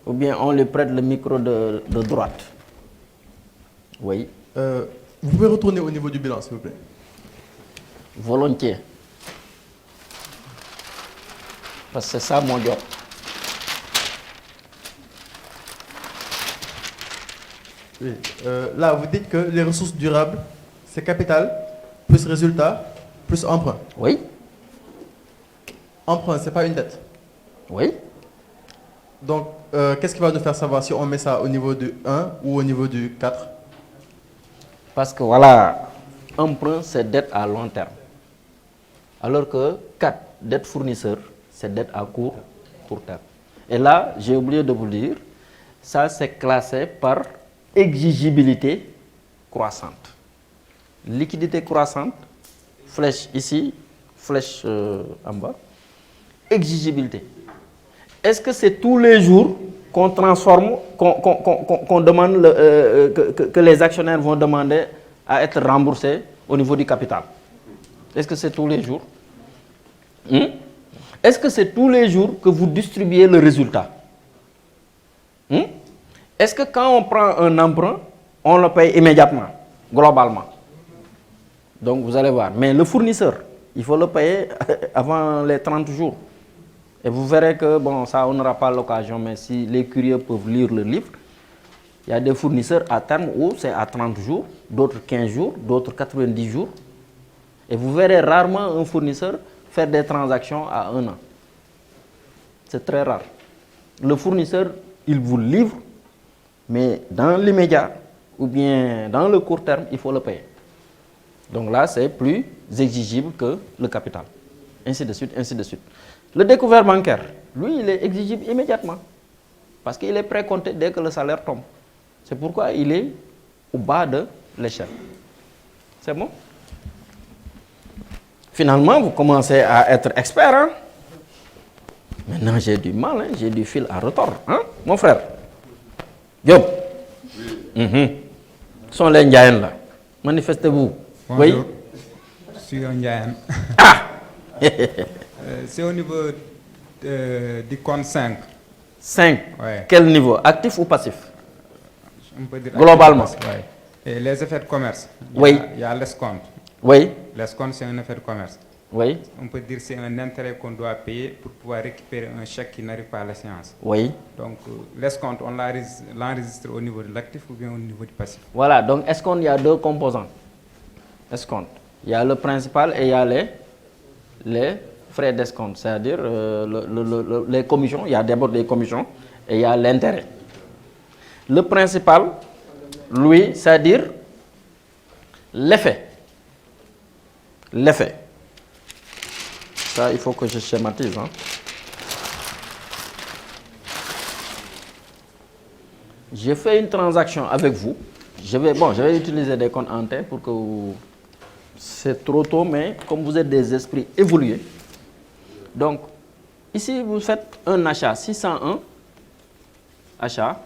Ou bien on lui prête le micro de droite. Oui. Vous pouvez retourner au niveau du bilan, s'il vous plaît. Volontiers. Parce que c'est ça mon job. Oui. Là, vous dites que les ressources durables, c'est capital, plus résultat, plus emprunt. Oui. Emprunt, ce n'est pas une dette. Oui. Donc, qu'est-ce qui va nous faire savoir si on met ça au niveau du 1 ou au niveau du 4? Parce que voilà, emprunt, c'est dette à long terme. Alors que 4, dette fournisseur, c'est dette à court terme. Et là, j'ai oublié de vous dire, ça c'est classé par exigibilité croissante. Liquidité croissante, flèche ici, flèche en bas. Exigibilité. Est-ce que c'est tous les jours qu'on transforme, qu'on demande, que les actionnaires vont demander à être remboursés au niveau du capital? Est-ce que c'est tous les jours? Est-ce que c'est tous les jours que vous distribuez le résultat? Est-ce que quand on prend un emprunt, on le paye immédiatement, globalement? Donc vous allez voir. Mais le fournisseur, il faut le payer avant les 30 jours. Et vous verrez que, bon, ça on n'aura pas l'occasion, mais si les curieux peuvent lire le livre, il y a des fournisseurs à terme où c'est à 30 jours, d'autres 15 jours, d'autres 90 jours. Et vous verrez rarement un fournisseur faire des transactions à 1 an. C'est très rare. Le fournisseur, il vous livre, mais dans l'immédiat ou bien dans le court terme, il faut le payer. Donc là, c'est plus exigible que le capital. Ainsi de suite, ainsi de suite. Le découvert bancaire, lui, il est exigible immédiatement. Parce qu'il est précompté dès que le salaire tombe. C'est pourquoi il est au bas de l'échelle. C'est bon? Finalement, vous commencez à être expert. Hein? Maintenant, j'ai du mal, hein? J'ai du fil à retordre. Hein? Mon frère. Diop. Oui. Sont les Ndiayen là. Manifestez-vous. Bonjour. Oui. Je suis un Ndiayen. Ah! C'est au niveau du compte 5. 5. Ouais. Quel niveau? Actif ou passif? On peut dire globalement. Actif, ouais. Et les effets de commerce. Oui. Il y a l'escompte. Oui. L'escompte, c'est un effet de commerce. Oui. On peut dire que c'est un intérêt qu'on doit payer pour pouvoir récupérer un chèque qui n'arrive pas à l'échéance. Oui. Donc, l'escompte, on l'enregistre au niveau de l'actif ou bien au niveau du passif? Voilà, donc escompte, il y a 2 composants. Escompte. Il y a le principal et il y a les frais d'escompte, c'est-à-dire les commissions. Il y a d'abord les commissions et il y a l'intérêt. Le principal, lui, c'est-à-dire l'effet. L'effet. Ça, il faut que je schématise. Hein. J'ai fait une transaction avec vous. Je vais utiliser des comptes en tête pour que vous... C'est trop tôt, mais comme vous êtes des esprits évolués. Donc, ici, vous faites un achat 601. Achat.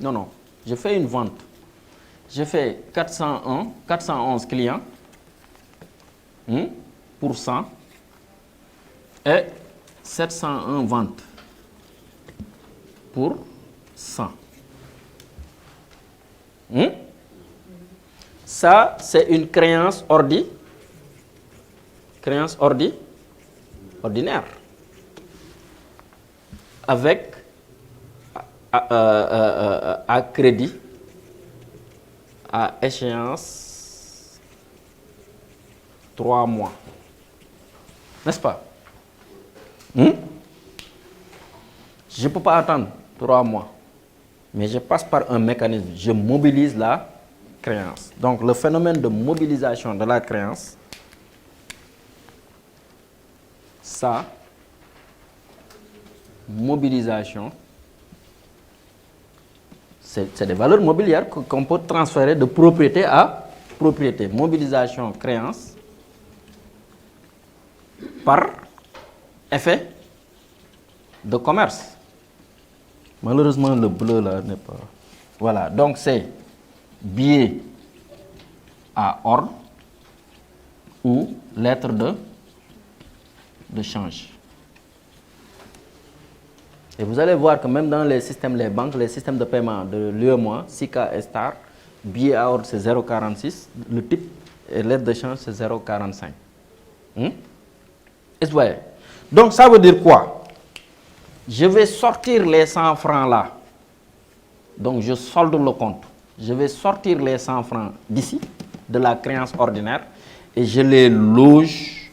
Non. Je fais une vente. Je fais 411 clients pour 100 et 701 ventes pour 100. Ça, c'est une créance ordinaire. Avec à crédit à échéance 3 mois. N'est-ce pas? Je ne peux pas attendre 3 mois. Mais je passe par un mécanisme. Je mobilise la créance. Donc, le phénomène de mobilisation de la créance, ça, mobilisation, c'est des valeurs mobilières qu'on peut transférer de propriété à propriété. Mobilisation, créance, par effet de commerce. Malheureusement, le bleu là n'est pas... Voilà, donc c'est billet à ordre ou lettre de change. Et vous allez voir que même dans les systèmes, les banques, les systèmes de paiement de l'UEMOA, SICA et STAR, billet à ordre c'est 0,46, le type et lettre de change c'est 0,45. Est-ce que vous voyez? Donc ça veut dire quoi? Je vais sortir les 100 francs là. Donc je solde le compte. Je vais sortir les 100 francs d'ici, de la créance ordinaire, et je les loge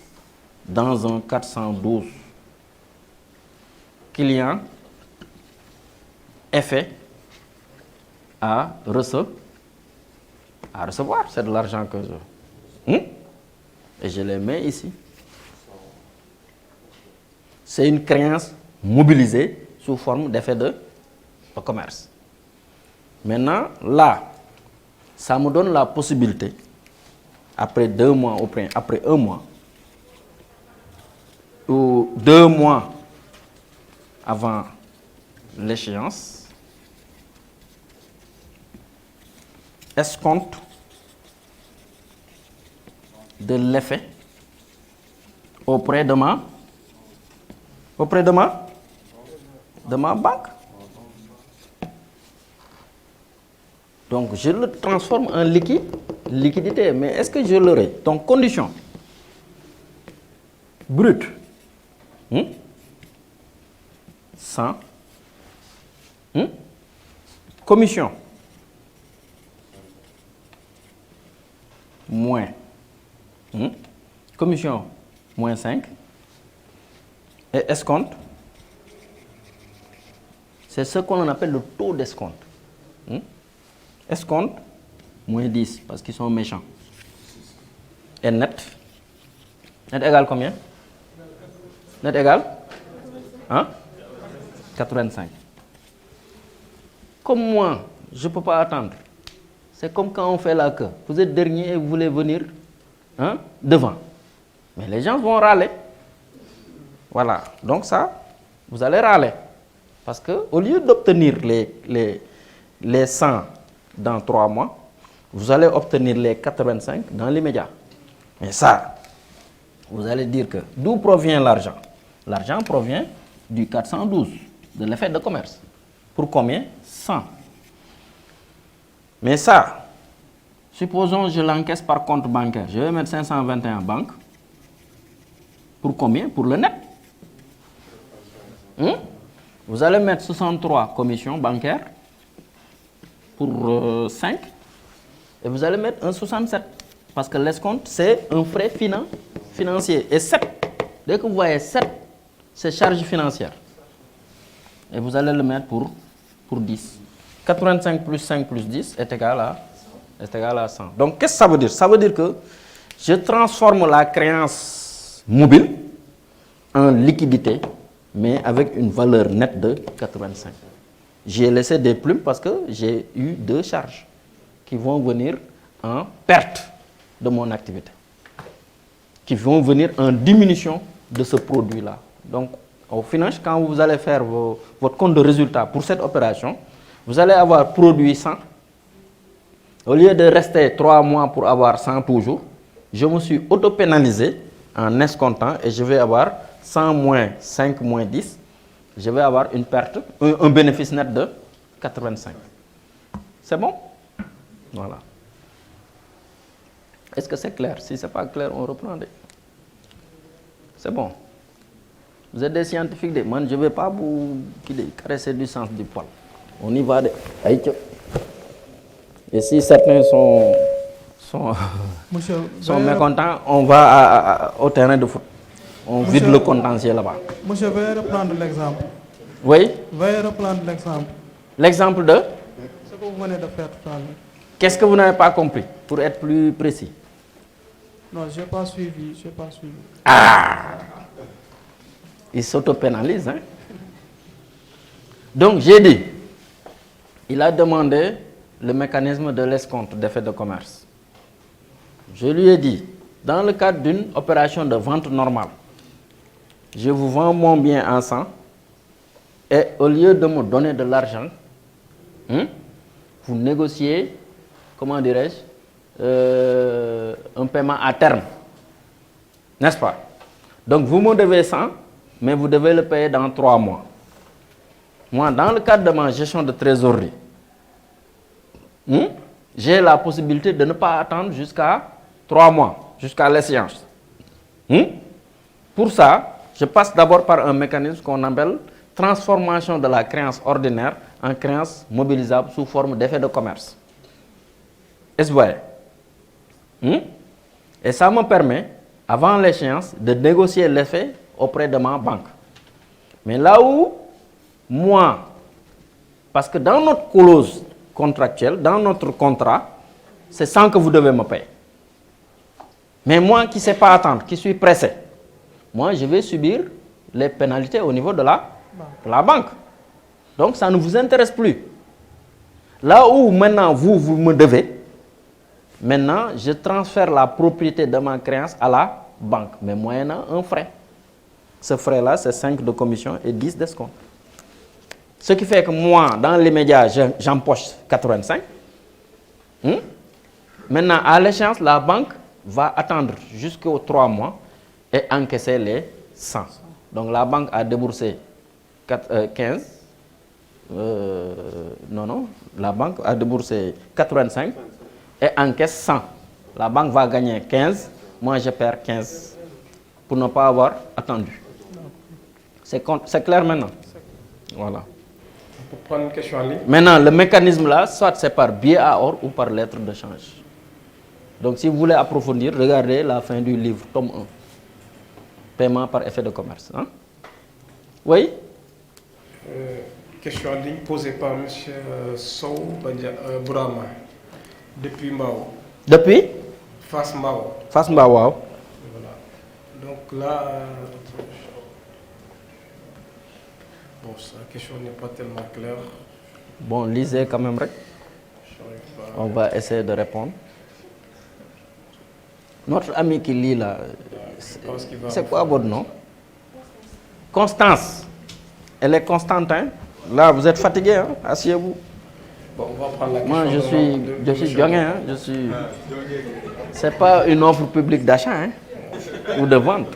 dans un 412. Client, effet à recevoir. C'est de l'argent que je... Et je les mets ici. C'est une créance mobilisée sous forme d'effet de commerce. Maintenant, là, ça me donne la possibilité, après 2 mois, après 1 mois, ou 2 mois avant l'échéance, escompte de l'effet auprès de ma banque. Donc, je le transforme en liquidité. Mais est-ce que je l'aurai? Donc, condition brute. 100. Commission. Moins. Commission, moins 5. Et escompte, c'est ce qu'on appelle le taux d'escompte. Escompte, moins 10, parce qu'ils sont méchants. Et net. Net égale combien? Net égale 85. Comme moi, je ne peux pas attendre. C'est comme quand on fait la queue. Vous êtes dernier et vous voulez venir devant. Mais les gens vont râler. Voilà. Donc ça, vous allez râler. Parce qu'au lieu d'obtenir les 100 dans 3 mois, vous allez obtenir les 85 dans l'immédiat. Mais ça, vous allez dire que d'où provient l'argent? L'argent provient du 412, de l'effet de commerce. Pour combien? 100. Mais ça, supposons je l'encaisse par compte bancaire. Je vais mettre 521 en banque. Pour combien? Pour le net. Vous allez mettre 63 commissions bancaires pour 5. Et vous allez mettre un 67. Parce que l'escompte, c'est un frais financier. Et 7, dès que vous voyez 7, c'est charge financière. Et vous allez le mettre pour 10. 85 plus 5 plus 10 est égal à 100. Donc, qu'est-ce que ça veut dire? Ça veut dire que je transforme la créance mobile en liquidité, mais avec une valeur nette de 85. J'ai laissé des plumes parce que j'ai eu 2 charges qui vont venir en perte de mon activité, qui vont venir en diminution de ce produit-là. Donc, au final, quand vous allez faire votre compte de résultat pour cette opération, vous allez avoir produit 100. Au lieu de rester 3 mois pour avoir 100 toujours, je me suis auto-pénalisé en escomptant et je vais avoir 100 moins 5 moins 10. Je vais avoir une perte, un bénéfice net de 85. C'est bon? Voilà. Est-ce que c'est clair? Si ce n'est pas clair, on reprend. C'est bon. Vous êtes des scientifiques. Moi, je ne vais pas vous caresser du sens du poil. On y va. Et si certains sont mécontents, on va au terrain de foot. On vide le contentieux là-bas. Monsieur, veuillez reprendre l'exemple. Oui? Veuillez reprendre l'exemple. L'exemple de? Ce que vous venez de faire tout à l'heure. Qu'est-ce que vous n'avez pas compris, pour être plus précis? Non, je n'ai pas suivi. Ah! Il s'auto-pénalise, hein? Donc, j'ai dit, il a demandé le mécanisme de l'escompte d'effet de commerce. Je lui ai dit, dans le cadre d'une opération de vente normale, je vous vends mon bien en 100 et au lieu de me donner de l'argent, vous négociez, comment dirais-je, un paiement à terme. N'est-ce pas? Donc vous me devez 100, mais vous devez le payer dans 3 mois. Moi, dans le cadre de ma gestion de trésorerie, j'ai la possibilité de ne pas attendre jusqu'à 3 mois, jusqu'à l'échéance. Pour ça, je passe d'abord par un mécanisme qu'on appelle transformation de la créance ordinaire en créance mobilisable sous forme d'effet de commerce. Est-ce vrai? Et ça me permet, avant l'échéance, de négocier l'effet auprès de ma banque. Mais là où, moi, parce que dans notre clause contractuelle, dans notre contrat, c'est 100 que vous devez me payer. Mais moi qui ne sais pas attendre, qui suis pressé, moi je vais subir les pénalités au niveau de la banque. Donc ça ne vous intéresse plus. Là où maintenant vous me devez, maintenant je transfère la propriété de ma créance à la banque, mais moyennant un frais. Ce frais-là, c'est 5 de commission et 10 d'escompte. Ce qui fait que moi, dans l'immédiat, j'empoche 85. Maintenant, à l'échéance, la banque va attendre jusqu'aux 3 mois et encaisser les 100. Donc la banque a déboursé 15. La banque a déboursé 85 et encaisse 100. La banque va gagner 15, moi je perds 15 pour ne pas avoir attendu. C'est clair maintenant? Voilà. Pour prendre une question en ligne. Maintenant, le mécanisme là, soit c'est par billet à or ou par lettre de change. Donc si vous voulez approfondir, regardez la fin du livre, tome 1. Paiement par effet de commerce. Hein? Oui? Question en ligne posée par M. Sow Bourama, depuis Mbao. Depuis? Face Mbao. Face Mbao, wow. Voilà. Donc là, bon, la question n'est pas tellement claire. Bon, lisez quand même. On va essayer de répondre. Notre ami qui lit là, c'est quoi votre nom? Constance. Elle est Constantin. Là, vous êtes fatigué, hein? Asseyez-vous. Bon, on va prendre la question. Moi, je suis Diongué, hein? C'est pas une offre publique d'achat, hein? Ou de vente.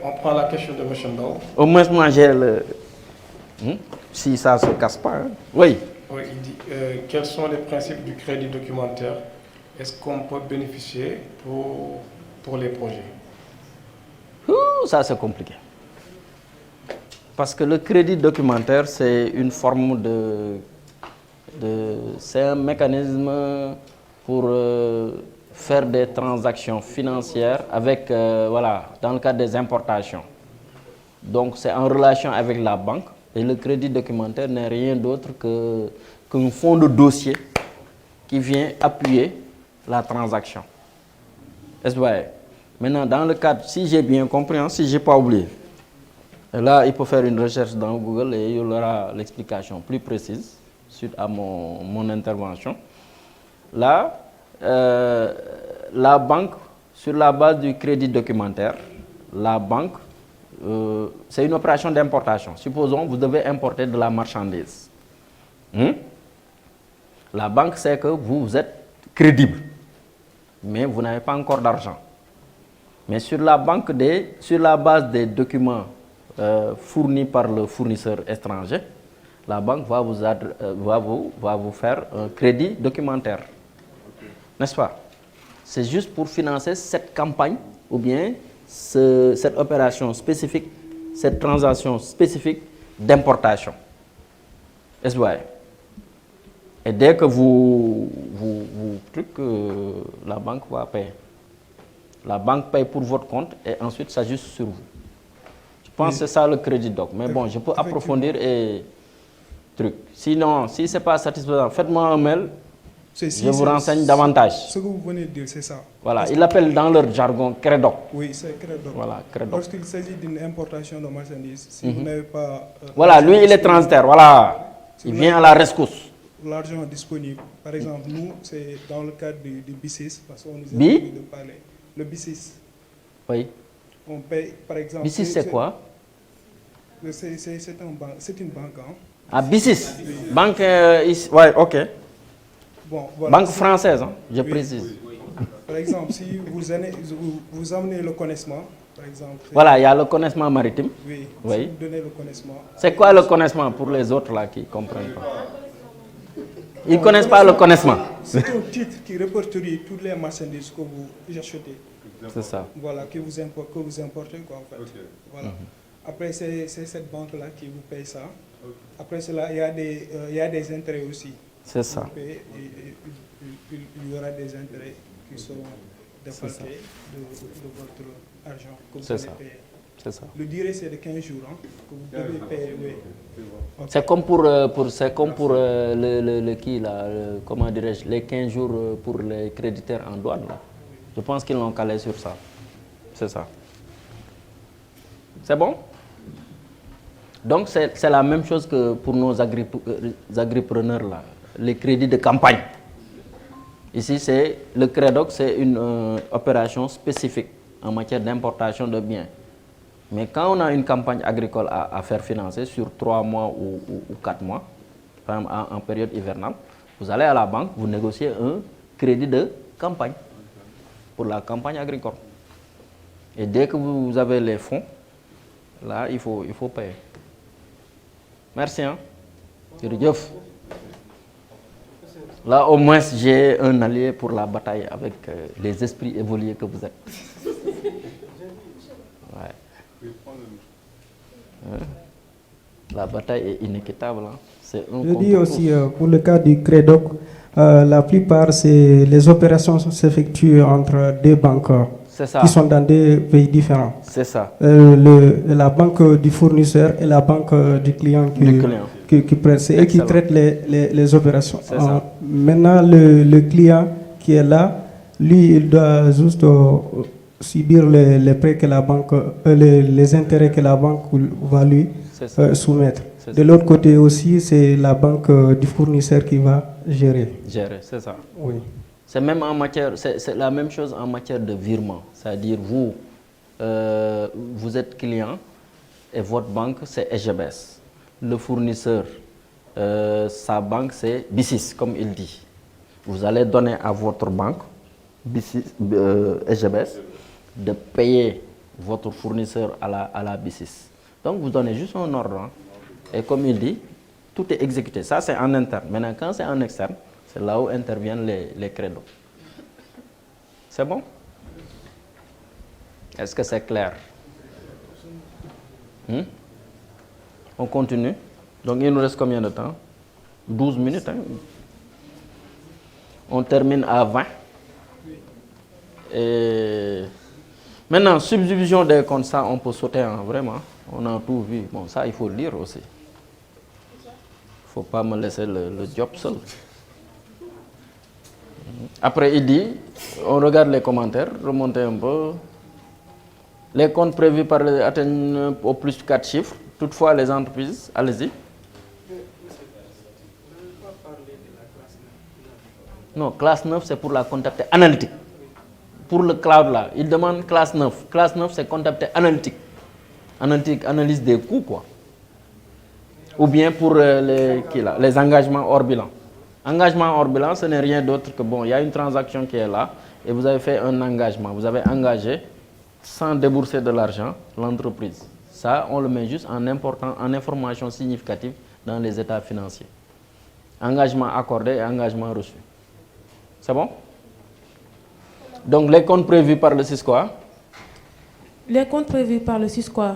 On prend la question de M. Ndao. Au moins, moi, j'ai le... Si ça ne se casse pas, hein? Oui. Oui, il dit, quels sont les principes du crédit documentaire? Est-ce qu'on peut bénéficier pour les projets? Ça, c'est compliqué. Parce que le crédit documentaire, c'est une forme c'est un mécanisme pour faire des transactions financières avec, voilà, dans le cadre des importations. Donc c'est en relation avec la banque et le crédit documentaire n'est rien d'autre qu'un fonds de dossier qui vient appuyer la transaction. Est-ce vrai? Maintenant, dans le cadre, si j'ai bien compris, hein, si je n'ai pas oublié, là, il peut faire une recherche dans Google et il y aura l'explication plus précise suite à mon intervention. Là, la banque, sur la base du crédit documentaire, la banque, c'est une opération d'importation. Supposons que vous devez importer de la marchandise. La banque sait que vous êtes crédible, mais vous n'avez pas encore d'argent. Mais sur la base des documents fournis par le fournisseur étranger, la banque va vous faire un crédit documentaire. N'est-ce pas? C'est juste pour financer cette campagne ou bien cette opération spécifique, cette transaction spécifique d'importation. Est-ce vrai? Et dès que la banque va payer. La banque paye pour votre compte et ensuite s'ajuste sur vous. Je pense que c'est ça le crédit doc. Mais bon, je peux approfondir et truc. Sinon, si ce n'est pas satisfaisant, faites-moi un mail. Je vous renseigne davantage. Ce que vous venez de dire, c'est ça. Voilà, ils l'appellent dans leur jargon crédoc. Oui, c'est crédoc. Voilà, crédoc. Lorsqu'il s'agit d'une importation de marchandises, si vous n'avez pas... voilà, lui, il est transitaire. Voilà, il vient à la rescousse. L'argent disponible. Par exemple, nous, c'est dans le cadre du BICIS, parce qu'on nous a dit de parler. Le BICIS. Oui. On paye, par exemple... BICIS, c'est quoi? C'est une banque. Hein. Ah, BICIS. Oui. Banque... ouais, ok. Bon, voilà. Banque française, hein, je précise. Par exemple, si vous amenez le connaissement, par exemple... Voilà, il y a le connaissement maritime. Oui, oui. Si vous donnez le connaissement... C'est quoi le connaissement pour les autres là qui ne comprennent pas? Ils ne connaissent pas le connaissement. C'est un titre qui répertorie toutes les marchandises que vous achetez. C'est ça. Voilà, que vous importez, quoi, en fait. Okay. Voilà. Après, c'est cette banque-là qui vous paye ça. Après cela, il y a des intérêts aussi. C'est ça. Il y aura des intérêts qui seront défalqués de votre argent que vous allez payer. C'est ça. Le durée, c'est de 15 jours hein, que vous devez payer. Oui. Okay. C'est comme pour comment dirais-je, les 15 jours pour les créditeurs en douane. Là. Je pense qu'ils l'ont calé sur ça. C'est ça. C'est bon? Donc, c'est la même chose que pour nos agripreneurs, là, les crédits de campagne. Ici, le crédoc, c'est une opération spécifique en matière d'importation de biens. Mais quand on a une campagne agricole à faire financer sur 3 mois ou 4 mois, par exemple en période hivernale, vous allez à la banque, vous négociez un crédit de campagne pour la campagne agricole. Et dès que vous avez les fonds, là, il faut payer. Merci. Hein? Là, au moins, j'ai un allié pour la bataille avec les esprits évolués que vous êtes. Ouais. La bataille est inéquitable. Hein? Je dis aussi, pour le cas du crédoc, la plupart, les opérations s'effectuent entre deux banques qui sont dans des pays différents. C'est ça. La banque du fournisseur et la banque du client qui prête. C'est eux qui traitent les opérations. Maintenant, le client qui est là, lui, il doit juste subir les prêts que la banque, les intérêts que la banque va lui soumettre. De l'autre côté aussi, c'est la banque du fournisseur qui va gérer. Gérer, c'est ça. Oui. C'est même en matière, c'est la même chose en matière de virement. C'est-à-dire vous êtes client et votre banque c'est SGBS. Le fournisseur, sa banque c'est BICIS, comme il dit. Vous allez donner à votre banque, SGBS, de payer votre fournisseur à la BICIS. Donc vous donnez juste un ordre. Hein. Et comme il dit, tout est exécuté. Ça c'est en interne. Maintenant quand c'est en externe, c'est là où interviennent les crédos. C'est bon? Est-ce que c'est clair? On continue. Donc il nous reste combien de temps? 12 minutes. Hein? On termine à 20. Et maintenant, subdivision des comptes, ça, on peut sauter, hein, vraiment. On a tout vu. Bon, ça, il faut le dire aussi. Il ne faut pas me laisser le job seul. Après, il dit, on regarde les commentaires, remontez un peu. Les comptes prévus par atteignent au plus 4 chiffres. Toutefois, les entreprises, allez-y. Non, classe 9, c'est pour la comptabilité analytique. Pour le cloud, là, il demande classe 9. Classe 9, c'est comptabilité analytique. Analytique, analyse des coûts, quoi. Ou bien pour les engagements hors bilan. Engagement hors bilan, ce n'est rien d'autre que, bon, il y a une transaction qui est là, et vous avez fait un engagement. Vous avez engagé, sans débourser de l'argent, l'entreprise. Ça, on le met juste en information significative dans les états financiers. Engagement accordé et engagement reçu. C'est bon? Donc, les comptes prévus par le SISCOA? Les comptes prévus par le SISCOA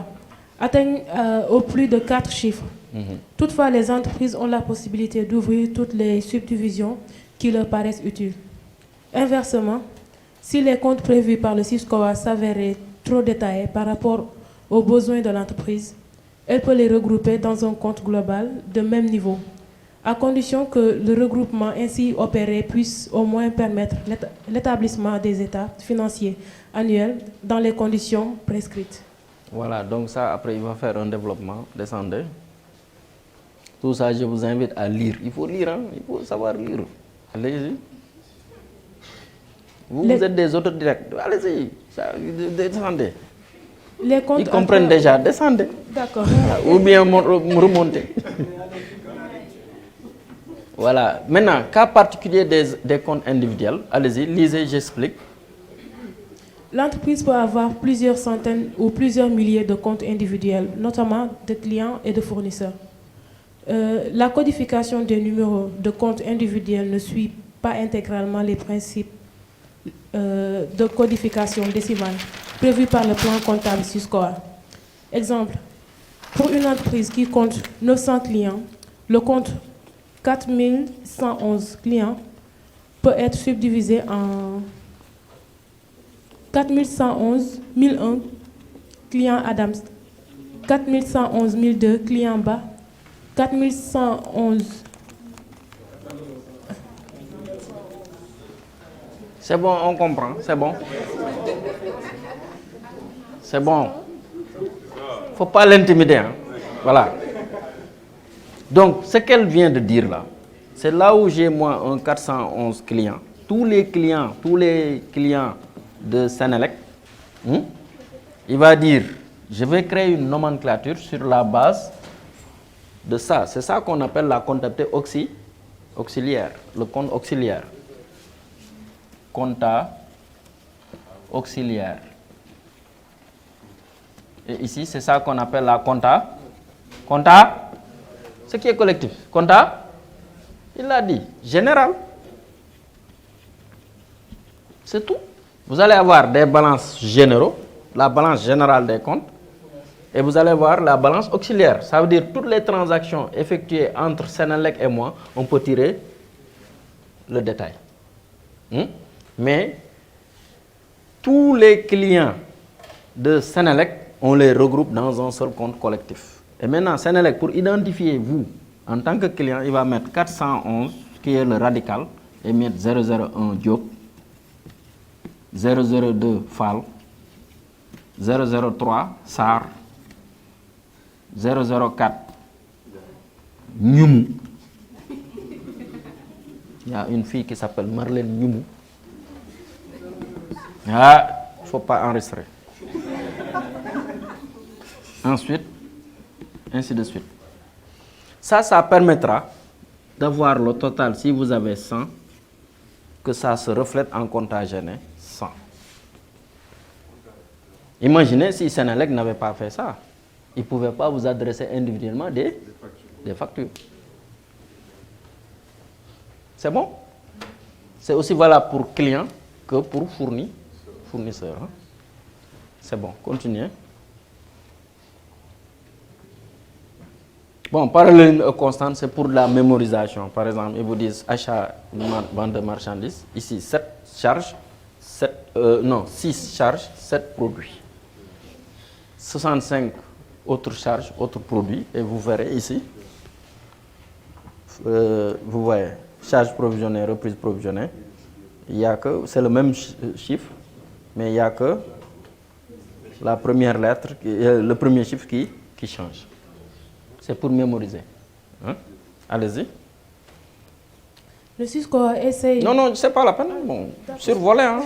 atteignent au plus de 4 chiffres. Toutefois, les entreprises ont la possibilité d'ouvrir toutes les subdivisions qui leur paraissent utiles. Inversement, si les comptes prévus par le SISCOA s'avéraient trop détaillés par rapport aux besoins de l'entreprise, elle peut les regrouper dans un compte global de même niveau, à condition que le regroupement ainsi opéré puisse au moins permettre l'établissement des états financiers annuels dans les conditions prescrites. Voilà, donc ça, après, il va faire un développement. Descendez. Tout ça, je vous invite à lire. Il faut lire, hein? Il faut savoir lire. Allez-y. Vous êtes des autodidactes. Allez-y, descendez. Ils comprennent déjà, descendez. D'accord. Ou bien remontez. Voilà. Maintenant, cas particulier des comptes individuels. Allez-y, lisez, j'explique. L'entreprise peut avoir plusieurs centaines ou plusieurs milliers de comptes individuels, notamment de clients et de fournisseurs. La codification des numéros de comptes individuels ne suit pas intégralement les principes de codification décimale prévus par le plan comptable SISCOA. Exemple, pour une entreprise qui compte 900 clients, le compte 4111 clients peut être subdivisé en 4111 1001 clients Adams, 4111 1002 clients bas, 4111. C'est bon, on comprend, c'est bon. C'est bon. Faut pas l'intimider, hein. Voilà. Donc, ce qu'elle vient de dire là, c'est là où j'ai moi un 411 clients. Tous les clients de Senelec, il va dire, je vais créer une nomenclature sur la base de ça. C'est ça qu'on appelle la comptabilité auxiliaire, le compte auxiliaire. Compta auxiliaire. Et ici, c'est ça qu'on appelle la compta. Compta, ce qui est collectif. Compta, il l'a dit, général. C'est tout. Vous allez avoir des balances généraux, la balance générale des comptes, et vous allez voir la balance auxiliaire. Ça veut dire toutes les transactions effectuées entre Senelec et moi, on peut tirer le détail. Mais tous les clients de Senelec, on les regroupe dans un seul compte collectif. Et maintenant, Senelec, pour identifier vous, en tant que client, il va mettre 411, qui est le radical, et mettre 001 Diop, 002 Fall, 003 Sar, 004 Nyoumou. Il y a une fille qui s'appelle Marlène Nyoumou. Ah, il ne faut pas enregistrer. Ensuite, ainsi de suite. Ça permettra d'avoir le total, si vous avez 100, que ça se reflète en contagéné 100. Imaginez si Senelec n'avait pas fait ça. Il ne pouvait pas vous adresser individuellement des factures. C'est bon? C'est aussi valable pour client que pour fournisseur. Hein? C'est bon, continuez. Bon, parallèle constante, c'est pour la mémorisation. Par exemple, ils vous disent achat, vente de marchandises. Ici, cette charge, 6 charges, 7 produits. 65 autres charges, autres produits. Et vous verrez ici, vous voyez, charge provisionnée, reprise provisionnée. Il y a que, c'est le même chiffre, mais il n'y a que la première lettre, le premier chiffre qui change. C'est pour mémoriser. Hein? Allez-y. Le Cisco essaye... Non, c'est pas la peine. Bon, survoler. Hein?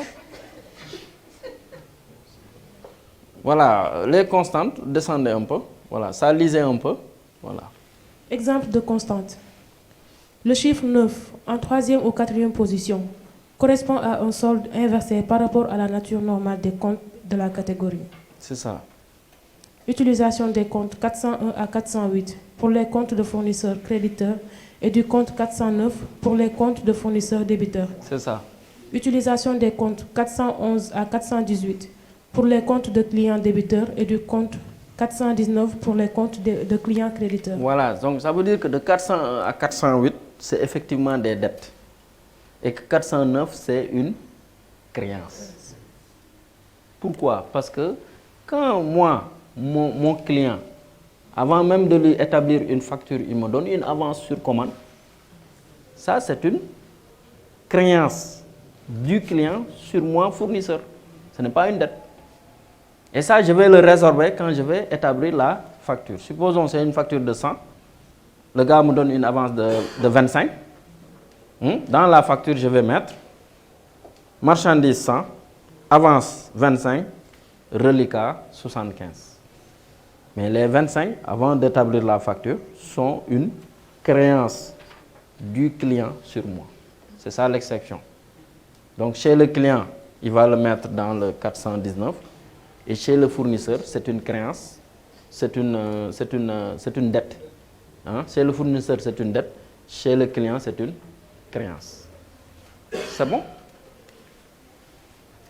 Voilà, les constantes, descendez un peu. Voilà, ça lisez un peu. Voilà. Exemple de constante. Le chiffre 9, en 3e ou 4e position, correspond à un solde inversé par rapport à la nature normale des comptes de la catégorie. C'est ça. Utilisation des comptes 401 à 408 pour les comptes de fournisseurs créditeurs et du compte 409 pour les comptes de fournisseurs débiteurs. C'est ça. Utilisation des comptes 411 à 418 pour les comptes de clients débiteurs et du compte 419 pour les comptes de clients créditeurs. Voilà, donc ça veut dire que de 401 à 408, c'est effectivement des dettes. Et que 409, c'est une créance. Pourquoi? Parce que quand moi, mon client, avant même de lui établir une facture, il me donne une avance sur commande, ça c'est une créance du client sur moi, fournisseur. Ce n'est pas une dette. Et ça, je vais le résorber quand je vais établir la facture. Supposons que c'est une facture de 100. Le gars me donne une avance de 25. Dans la facture, je vais mettre marchandise 100, avance 25, reliquat 75. Mais les 25, avant d'établir la facture, sont une créance du client sur moi. C'est ça l'exception. Donc chez le client, il va le mettre dans le 419. Et chez le fournisseur, c'est une créance, c'est une dette. Hein? Chez le fournisseur, c'est une dette. Chez le client, c'est une créance. C'est bon?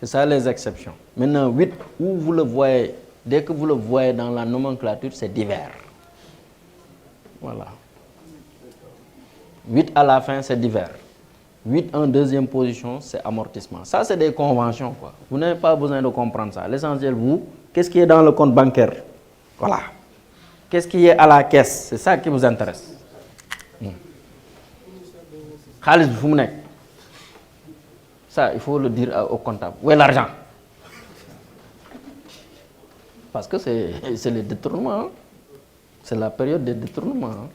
C'est ça les exceptions. Maintenant, 8, où vous le voyez, dès que vous le voyez dans la nomenclature, c'est divers. Voilà. 8 à la fin, c'est divers. 8 en deuxième position, c'est amortissement. Ça, c'est des conventions, quoi. Vous n'avez pas besoin de comprendre ça. L'essentiel, vous, qu'est-ce qui est dans le compte bancaire? Voilà. Qu'est-ce qui est à la caisse? C'est ça qui vous intéresse. Khalis, ça, il faut le dire au comptable. Où est l'argent? Parce que c'est le détournement. Hein? C'est la période de détournement. Hein?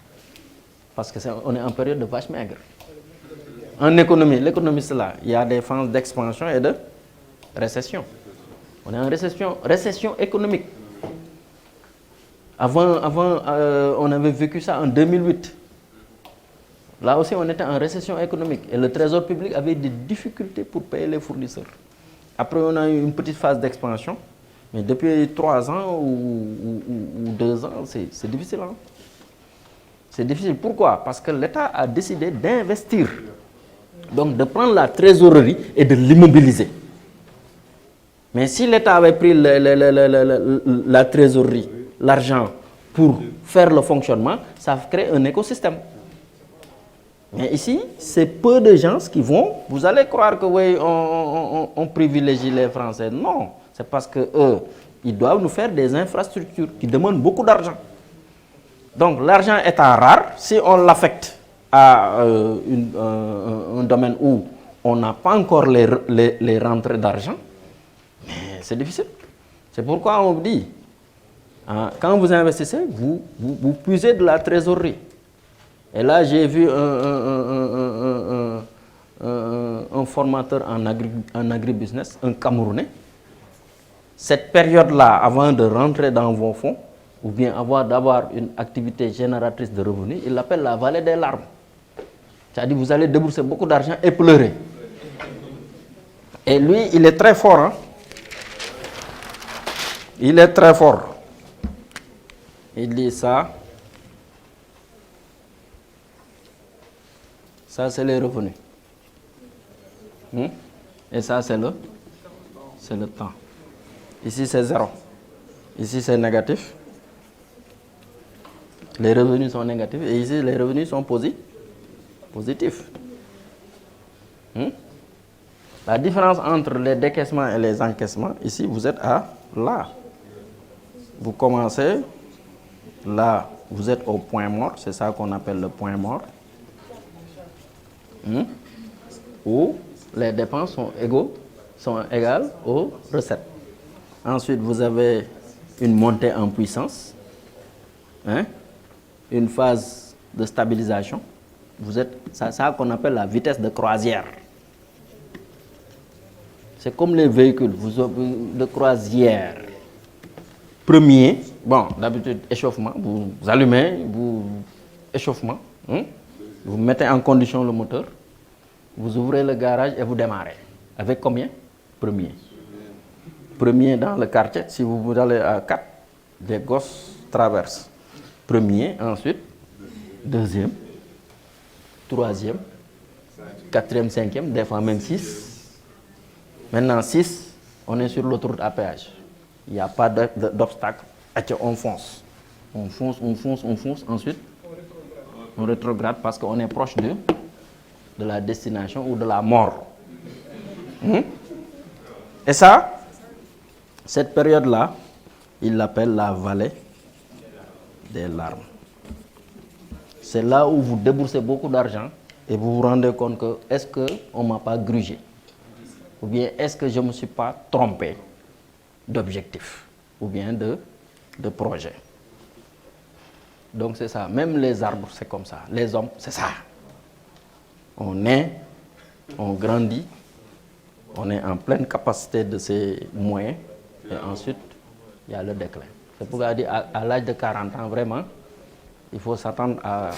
Parce qu'on est en période de vache maigre. En économie, l'économie c'est là. Il y a des phases d'expansion et de récession. On est en récession économique. Avant on avait vécu ça en 2008. Là aussi, on était en récession économique. Et le trésor public avait des difficultés pour payer les fournisseurs. Après, on a eu une petite phase d'expansion. Mais depuis 3 ans ou 2 ans, c'est difficile. Hein? C'est difficile. Pourquoi? Parce que l'État a décidé d'investir. Donc de prendre la trésorerie et de l'immobiliser. Mais si l'État avait pris la trésorerie, l'argent pour faire le fonctionnement, ça crée un écosystème. Mais ici, c'est peu de gens qui vont. Vous allez croire que oui, on privilégie les Français. Non, c'est parce que eux, ils doivent nous faire des infrastructures qui demandent beaucoup d'argent. Donc l'argent étant rare, si on l'affecte à un domaine où on n'a pas encore les rentrées d'argent, mais c'est difficile. C'est pourquoi on vous dit, hein, quand vous investissez, vous puisez de la trésorerie. Et là, j'ai vu un formateur en agribusiness, un Camerounais. Cette période-là, avant de rentrer dans vos fonds, ou bien d'avoir une activité génératrice de revenus, il l'appelle la vallée des larmes. C'est-à-dire vous allez débourser beaucoup d'argent et pleurer. Et lui, il est très fort. Hein? Il est très fort. Il dit ça. Ça, c'est les revenus. Et ça, c'est le temps. Ici, c'est 0. Ici, c'est négatif. Les revenus sont négatifs. Et ici, les revenus sont positifs. La différence entre les décaissements et les encaissements, ici, vous êtes à là. Vous commencez là, vous êtes au point mort, c'est ça qu'on appelle le point mort. Où les dépenses sont égales aux recettes. Ensuite, vous avez une montée en puissance, une phase de stabilisation. Vous êtes, c'est ça qu'on appelle la vitesse de croisière. C'est comme les véhicules de croisière. Premier, bon, d'habitude, échauffement, vous allumez, échauffement, vous mettez en condition le moteur, vous ouvrez le garage et vous démarrez. Avec combien? Premier. Premier dans le quartier, si vous allez à 4, des gosses traversent. Premier, ensuite, deuxième, troisième, quatrième, cinquième, des fois même 6. Maintenant 6, on est sur l'autoroute à péage. Il n'y a pas d'obstacle. On fonce. On fonce, on fonce, on fonce. Ensuite, on rétrograde parce qu'on est proche de la destination ou de la mort. Et ça, cette période-là, il l'appelle la vallée des larmes. C'est là où vous déboursez beaucoup d'argent et vous vous rendez compte que est-ce qu'on ne m'a pas grugé? Ou bien est-ce que je ne me suis pas trompé d'objectif ou bien de projet? Donc c'est ça. Même les arbres, c'est comme ça. Les hommes, c'est ça. On naît, on grandit, on est en pleine capacité de ses moyens et ensuite, il y a le déclin. C'est pourquoi dire à l'âge de 40 ans, vraiment, il faut s'attendre à...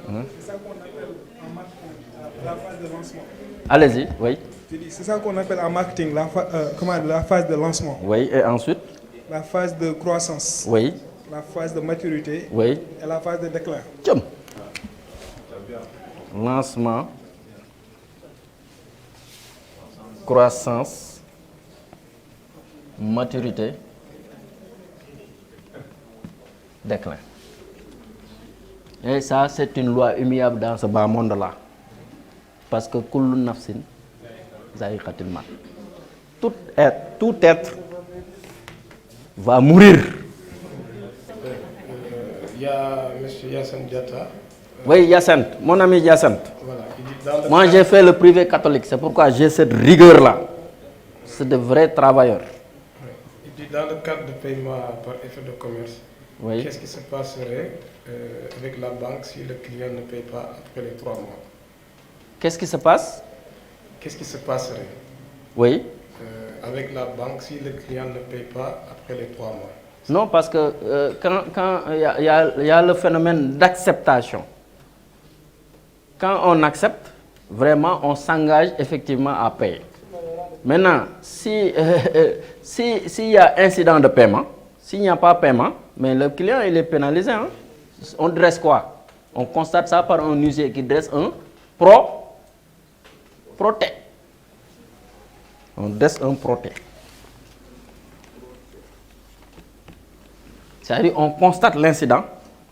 C'est ça qu'on appelle en marketing la phase de lancement. Allez-y, oui. C'est ça qu'on appelle en marketing la phase de lancement. Oui, et ensuite? La phase de croissance. Oui. La phase de maturité. Oui. Et la phase de déclin. Tiens. Lancement, croissance, maturité, déclin. Et ça, c'est une loi immuable dans ce bas monde-là. Parce que kullu nafsin za'iqatul maut. Tout être va mourir. Il y a M. Yassine Diatta. Oui, Yacine, mon ami Yacine. Voilà, moi, j'ai fait le privé catholique, c'est pourquoi j'ai cette rigueur-là. C'est de vrais travailleurs. Il dit dans le cadre de paiement par effet de commerce, qu'est-ce qui se passerait avec la banque si le client ne paye pas après les 3 mois? Qu'est-ce qui se passe? Qu'est-ce qui se passerait Oui. Avec la banque si le client ne paye pas après les 3 mois? Non, parce que quand il y a le phénomène d'acceptation. Quand on accepte, vraiment, on s'engage effectivement à payer. Maintenant, s'il y a incident de paiement, s'il n'y a pas paiement, mais le client il est pénalisé. Hein? On dresse quoi? On constate ça par un huissier qui dresse un proté. On dresse un proté. C'est-à-dire on constate l'incident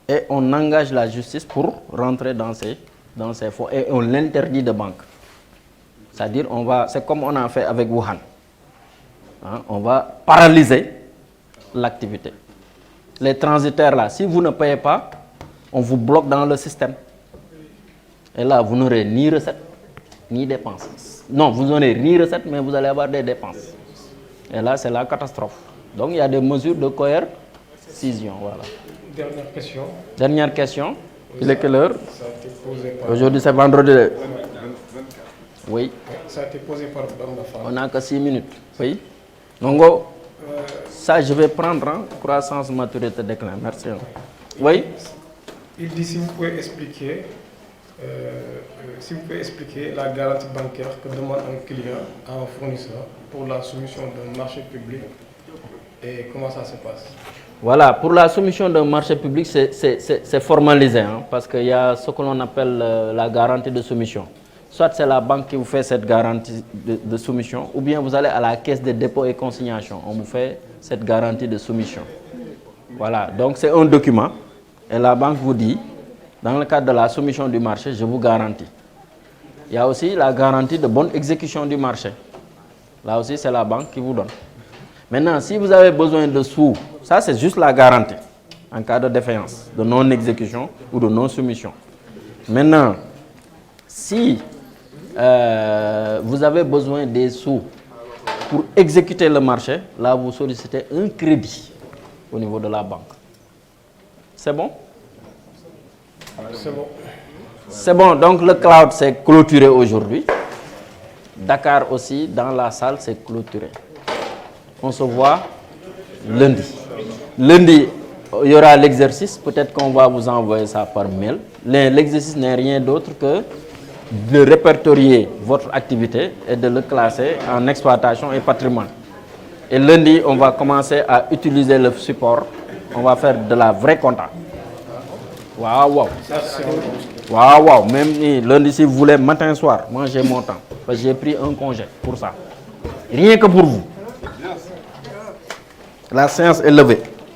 et on engage la justice pour rentrer dans ces fonds et on l'interdit de banque. C'est-à-dire c'est comme on a fait avec Wuhan. Hein, on va paralyser l'activité. Les transitaires là, si vous ne payez pas, on vous bloque dans le système. Et là, vous n'aurez ni recettes, ni dépenses. Non, vous n'aurez ni recettes, mais vous allez avoir des dépenses. Et là, c'est la catastrophe. Donc, il y a des mesures de coercition. Voilà. Dernière question. Dernière question. Il est quelle heure? Ça a été posé par... Aujourd'hui, c'est vendredi. Oui. Ça a été posé par Bamba Fall. On n'a que 6 minutes. Oui. Donc, ça, je vais prendre croissance, maturité, déclin. Merci. Oui. Il dit si vous pouvez expliquer la garantie bancaire que demande un client à un fournisseur pour la soumission d'un marché public et comment ça se passe. Voilà, pour la soumission d'un marché public, c'est formalisé, hein, parce qu'il y a ce que l'on appelle la garantie de soumission. Soit c'est la banque qui vous fait cette garantie de soumission, ou bien vous allez à la caisse de dépôt et consignation, on vous fait cette garantie de soumission. Voilà, donc c'est un document, et la banque vous dit, dans le cadre de la soumission du marché, je vous garantis. Il y a aussi la garantie de bonne exécution du marché. Là aussi, c'est la banque qui vous donne. Maintenant, si vous avez besoin de sous, ça c'est juste la garantie en cas de défaillance, de non-exécution ou de non-soumission. Maintenant, si vous avez besoin des sous pour exécuter le marché, là vous sollicitez un crédit au niveau de la banque. C'est bon? C'est bon. C'est bon, donc le cloud s'est clôturé aujourd'hui. Dakar aussi, dans la salle, c'est clôturé. On se voit lundi. Lundi, il y aura l'exercice. Peut-être qu'on va vous envoyer ça par mail. L'exercice n'est rien d'autre que de répertorier votre activité et de le classer en exploitation et patrimoine. Et lundi, on va commencer à utiliser le support. On va faire de la vraie compta. Waouh, waouh. Waouh, waouh. Même lundi, si vous voulez, matin, soir, moi j'ai mon temps. Parce que j'ai pris un congé pour ça. Rien que pour vous. La séance est levée.